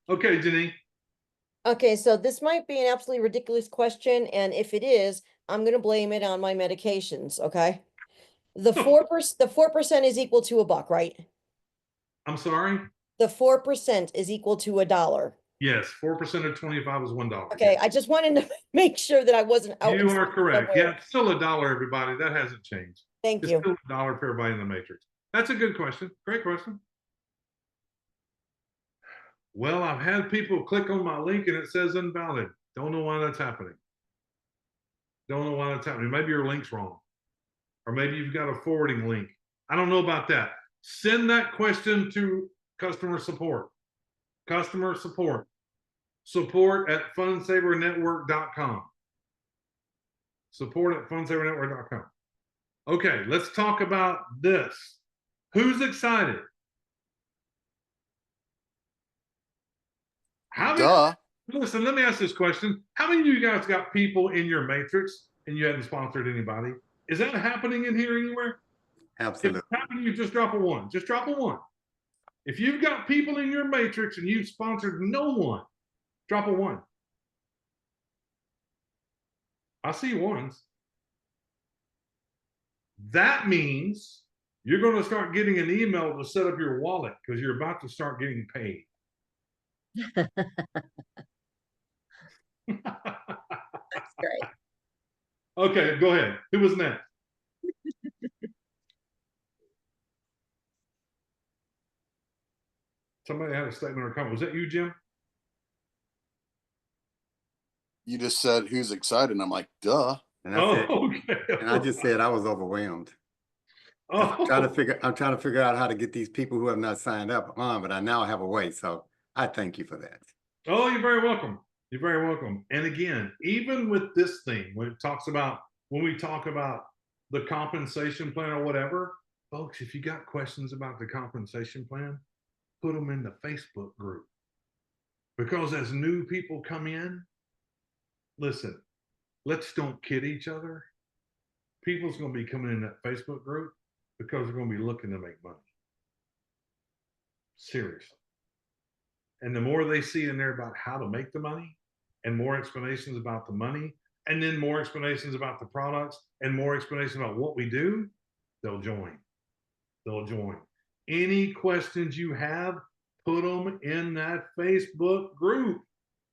Okay, Janine. Okay, so this might be an absolutely ridiculous question, and if it is, I'm gonna blame it on my medications, okay? The 4% is equal to $1, right? I'm sorry? The 4% is equal to $1. Yes, 4% of 25 is $1. Okay, I just wanted to make sure that I wasn't out. You are correct. somewhere. Yeah, it's still $1, everybody. That hasn't changed. Thank It's you. still $1 for everybody in the matrix. That's a good question. Great question. Well, I've had people click on my link and it says invalid. Don't know why that's happening. Don't know why that's happening. Maybe your link's wrong. Or maybe you've got a forwarding link. I don't know about that. Send that question to customer support. Customer support. Support at fundsavernetwork.com. Support at fundsavernetwork.com. Okay, let's talk about this. Who's excited? Duh. Listen, let me ask this question. How many of you guys got people in your matrix and you hadn't sponsored anybody? Is that happening in here anywhere? Absolutely. If it's happening, you just drop a 1. Just drop a 1. If you've got people in your matrix and you've sponsored no one, drop a 1. I see ones. That means you're going to start getting an email to set up your wallet because you're about to start getting paid. That's great. Okay, go ahead. Who was next? Somebody had a statement or comment. Was that you, Jim? You just said who's excited, and I'm like, duh. And I said, okay. and I just said I was overwhelmed. Oh. I'm trying to figure out how to get these people who have not signed up on, but I now have a way. So I thank you for that. Oh, you're very welcome. You're very welcome. And again, even with this thing, when we talk about the compensation plan or whatever, folks, if you got questions about the compensation plan, put them in the Facebook group. Because as new people come in, listen, let's don't kid each other. People's going to be coming in that Facebook group because they're going to be looking to make money. Seriously. And the more they see in there about how to make the money and more explanations about the money and then more explanations about the products and more explanations about what we do, they'll join. They'll join. Any questions you have, put them in that Facebook group.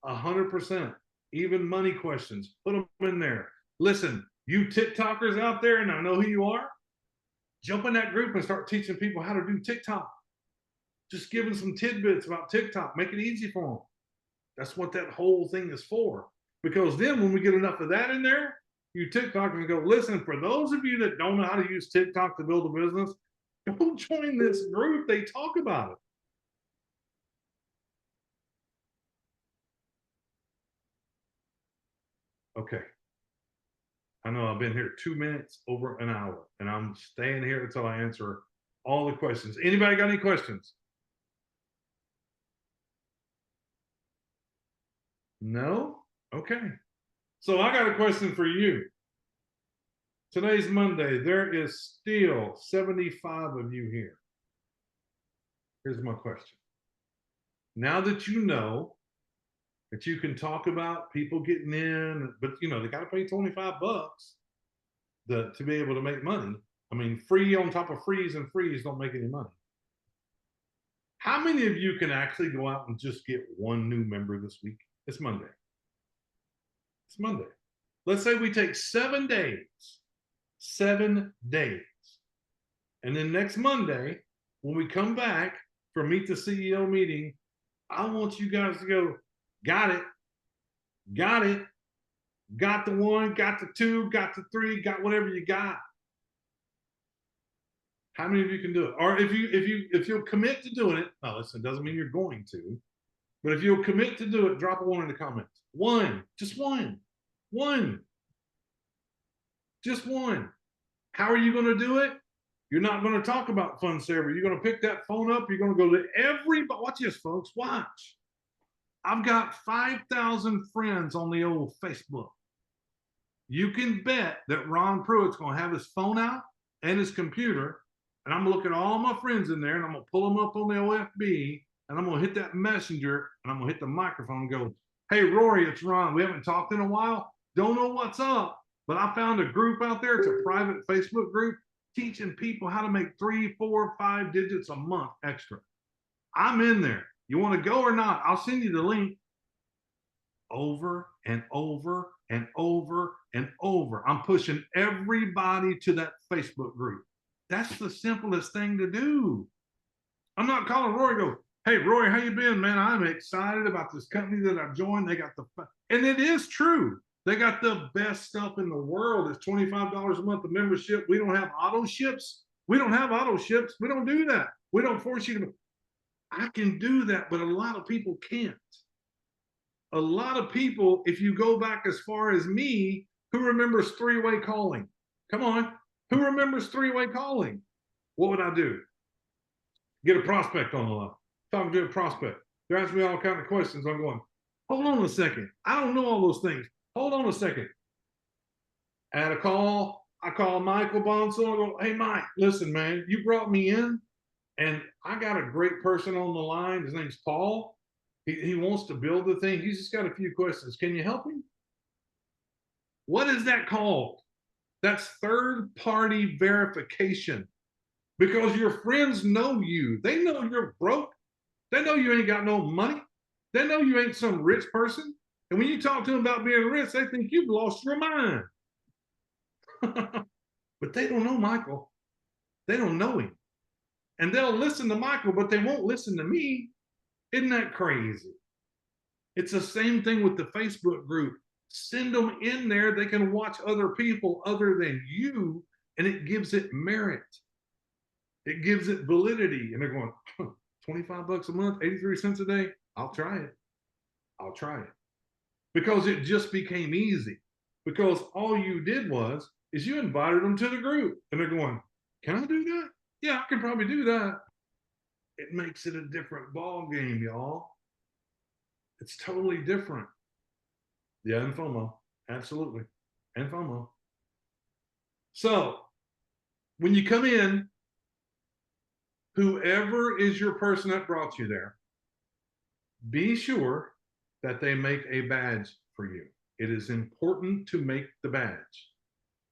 100%. Even money questions, put them in there. Listen, you TikTokers out there, and I know who you are, jump in that group and start teaching people how to do TikTok. Just giving some tidbits about TikTok, make it easy for them. That's what that whole thing is for. Because then when we get enough of that in there, you TikTokers go, listen, for those of you that don't know how to use TikTok to build a business, go join this group. They talk about it. Okay. I know I've been here 2 minutes over an hour, and I'm staying here until I answer all the questions. Anybody got any questions? No? Okay. So I got a question for you. Today's Monday. There is still 75 of you here. Here's my question. Now that you know that you can talk about people getting in, but you know, they got to pay 25 bucks to be able to make money. I mean, free on top of freeze, and freeze don't make any money. How many of you can actually go out and just get one new member this week? It's Monday. It's Monday. Let's say we take 7 days. 7 days. And then next Monday, when we come back for Meet the CEO meeting, I want you guys to go, got it, got it, got the 1, got the 2, got the 3, got whatever you got. How many of you can do it? Or if you'll commit to doing it, now listen, it doesn't mean you're going to, but if you'll commit to do it, drop a 1 in the comments. 1, just 1, 1, just 1. How are you going to do it? You're not going to talk about Fun Saver. You're going to pick that phone up. You're going to go to everybody. Watch this, folks. Watch. I've got 5,000 friends on the old Facebook. You can bet that Ron Pruitt's going to have his phone out and his computer, and I'm going to look at all my friends in there, and I'm going to pull them up on the OFB, and I'm going to hit that messenger, and I'm going to hit the microphone and go, hey, Rory, it's Ron. We haven't talked in a while. Don't know what's up, but I found a group out there. It's a private Facebook group teaching people how to make 3, 4, 5 digits a month extra. I'm in there. You want to go or not? I'll send you the link. Over and over and over and over. I'm pushing everybody to that Facebook group. That's the simplest thing to do. I'm not calling Rory, go, hey, Rory, how you been, man? I'm excited about this company that I've joined. They got and it is true. They got the best stuff in the world. It's $25 a month of membership. We don't have auto ships. We don't have auto ships. We don't do that. We don't force you to. I can do that, but a lot of people can't. A lot of people, if you go back as far as me, who remembers 3-way calling? Come on. Who remembers 3-way calling? What would I do? Get a prospect on the line. Talking to a prospect. They're asking me all kinds of questions. I'm going, hold on a second. I don't know all those things. Hold on a second. I had a call. I called Michael Bonsall. I go, hey, Mike, listen, man, you brought me in, and I got a great person on the line. His name's Paul. He wants to build the thing. He's just got a few questions. Can you help him? What is that called? That's third-party verification, because your friends know you. They know you're broke. They know you ain't got no money. They know you ain't some rich person. And when you talk to them about being rich, they think you've lost your mind. But they don't know Michael. They don't know him. And they'll listen to Michael, but they won't listen to me. Isn't that crazy? It's the same thing with the Facebook group. Send them in there. They can watch other people other than you, and it gives it merit. It gives it validity. And they're going, 25 bucks a month, 83 cents a day. I'll try it. I'll try it. Because it just became easy. Because all you did is you invited them to the group, and they're going, can I do that? Yeah, I can probably do that. It makes it a different ball game, y'all. It's totally different. Yeah, and FOMO, absolutely, and FOMO. So when you come in, whoever is your person that brought you there, be sure that they make a badge for you. It is important to make the badge.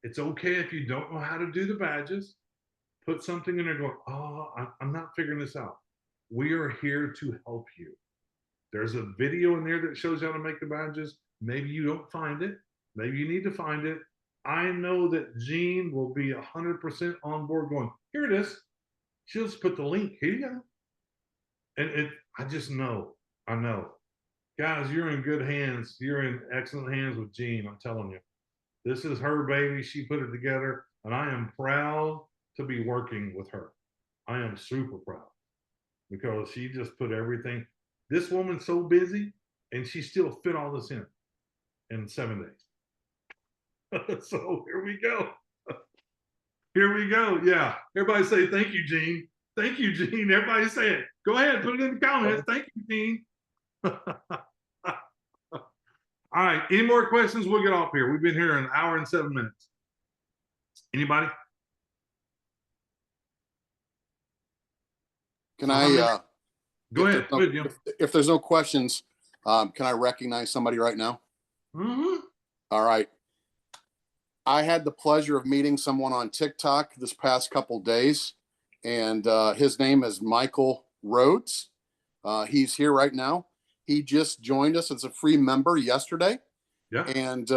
It's okay if you don't know how to do the badges. Put something in there going, oh, I'm not figuring this out. We are here to help you. There's a video in there that shows you how to make the badges. Maybe you don't find it. Maybe you need to find it. I know that Jean will be 100% on board going, here it is. She'll just put the link, here you go. And I just know, I know. Guys, you're in good hands. You're in excellent hands with Jean, I'm telling you. This is her baby. She put it together, and I am proud to be working with her. I am super proud because she just put everything. This woman's so busy, and she still fit all this in 7 days. So here we go. Here we go. Yeah. Everybody say thank you, Gene. Thank you, Gene. Everybody say it. Go ahead, put it in the comments. Thank you, Gene. All right. Any more questions? We'll get off here. We've been here an hour and 7 minutes. Anybody? Can I, Go if ahead. there's no- Good, Jim. if there's no questions, can I recognize somebody right now? Mhm. All right. I had the pleasure of meeting someone on TikTok this past couple days, and his name is Michael Rhodes. He's here right now. He just joined us as a free member yesterday, Yeah. and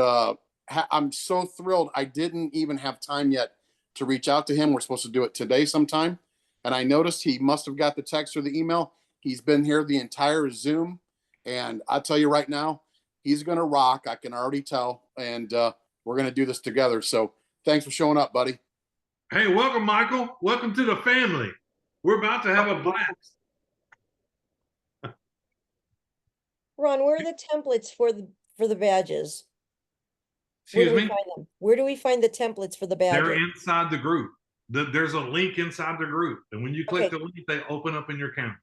I'm so thrilled. I didn't even have time yet to reach out to him. We're supposed to do it today sometime, and I noticed he must have got the text or the email. He's been here the entire Zoom, and I'll tell you right now, he's going to rock. I can already tell, and we're going to do this together. So thanks for showing up, buddy. Hey, welcome, Michael. Welcome to the family. We're about to have a blast. Ron, where are the templates for the badges? Where Excuse do we me? find them? Where do we find the templates for the They're badges? inside the group. There's a link inside the group. And when you click Okay. the link, they open up in your camera.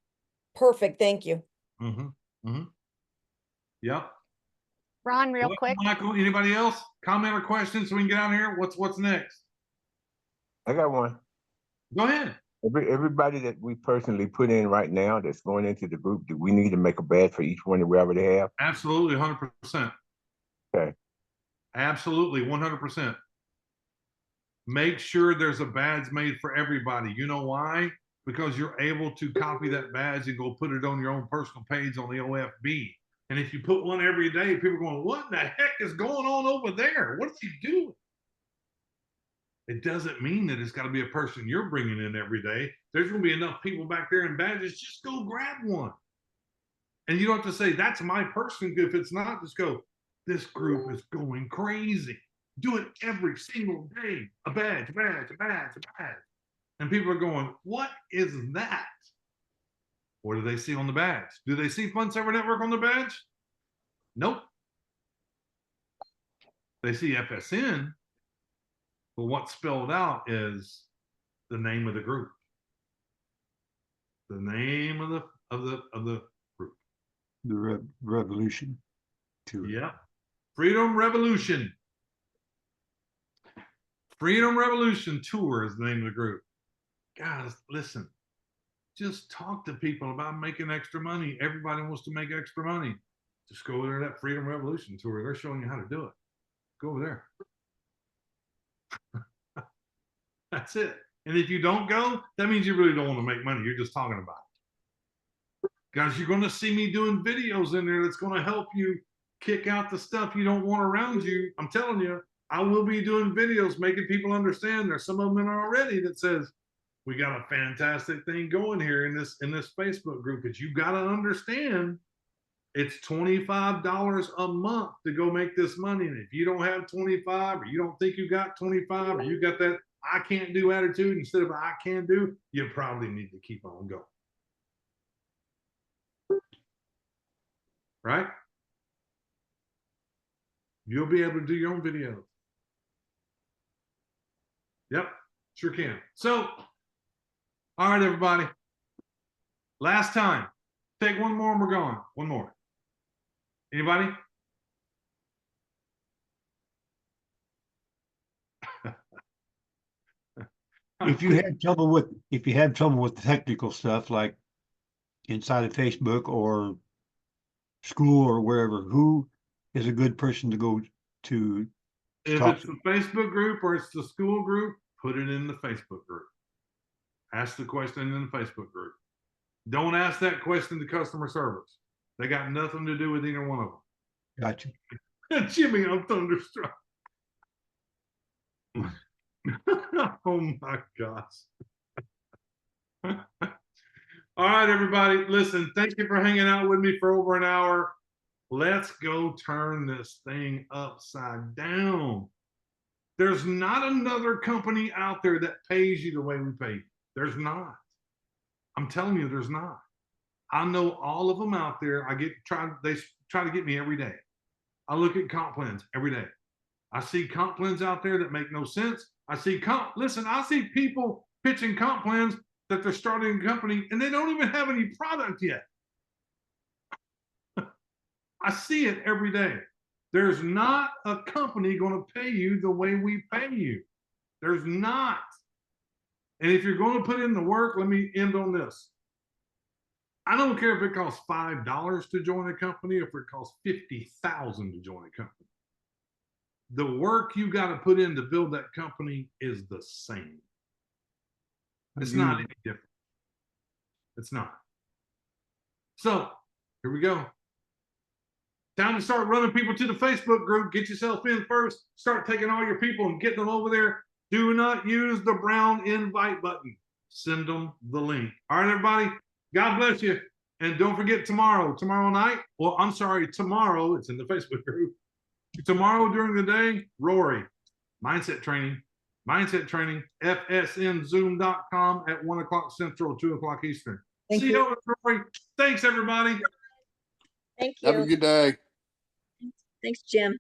Perfect, thank you. Mm-hmm. Mm-hmm. Yep. Ron, real Welcome, quick. Michael, anybody else? Comment or questions so we can get out of here? What's next? I got one. Go ahead. Everybody that we personally put in right now that's going into the group, do we need to make a badge for each one that we already have? Absolutely, 100%. Okay. Absolutely, 100%. Make sure there's a badge made for everybody. You know why? Because you're able to copy that badge and go put it on your own personal page on the OFB. And if you put one every day, people are going, what the heck is going on over there? What are you doing? It doesn't mean that it's got to be a person you're bringing in every day. There's going to be enough people back there in badges. Just go grab one. And you don't have to say, that's my person. If it's not, just go, this group is going crazy. Do it every single day. A badge, a badge, a badge, a badge. And people are going, what is that? What do they see on the badge? Do they see Fun Server Network on the badge? Nope. They see FSN, but what's spelled out is the name of the group. The name of the group. The revolution. Yeah. Freedom Revolution. Freedom Revolution Tour is the name of the group. Guys, listen. Just talk to people about making extra money. Everybody wants to make extra money. Just go over there to that Freedom Revolution Tour. They're showing you how to do it. Go over there. That's it. And if you don't go, that means you really don't want to make money. You're just talking about it. Guys, you're going to see me doing videos in there that's going to help you kick out the stuff you don't want around you. I'm telling you, I will be doing videos making people understand. There's some of them in there already that says, we got a fantastic thing going here in this Facebook group, but you got to understand it's $25 a month to go make this money. And if you don't have 25 or you don't think you got 25 or you got that I can't do attitude instead of I can do, you probably need to keep on going. Right? You'll be able to do your own videos. Yep, sure can. So, all right, everybody. Last time. Take one more and we're gone. One more. Anybody? If you have trouble with the technical stuff like inside of Facebook or school or wherever, who is a good person to go to? If talk it's the Facebook group or it's the school group, put it in the Facebook group. Ask the question in the Facebook group. Don't ask that question to customer service. They got nothing to do with either one of them. Gotcha. Jimmy, I'm thunderstruck. Oh my gosh. All right, everybody. Listen, thank you for hanging out with me for over an hour. Let's go turn this thing upside down. There's not another company out there that pays you the way we pay you. There's not. I'm telling you, there's not. I know all of them out there. They try to get me every day. I look at comp plans every day. I see comp plans out there that make no sense. I see I see people pitching comp plans that they're starting a company and they don't even have any product yet. I see it every day. There's not a company going to pay you the way we pay you. There's not. And if you're going to put in the work, let me end on this. I don't care if it costs $5 to join a company, or if it costs $50,000 to join a company. The work you got to put in to build that company is the same. It's not any different. It's not. So here we go. Time to start running people to the Facebook group. Get yourself in first. Start taking all your people and getting them over there. Do not use the brown invite button. Send them the link. All right, everybody. God bless you. And don't forget tomorrow night. Well, I'm sorry, tomorrow. It's in the Facebook group. Tomorrow during the day, Rory, mindset training, fsnzoom.com at 1 o'clock Central, 2 o'clock Eastern. Thank See you. you, Rory. Thanks, everybody. Thank Have a you. good day. Thanks, Jim.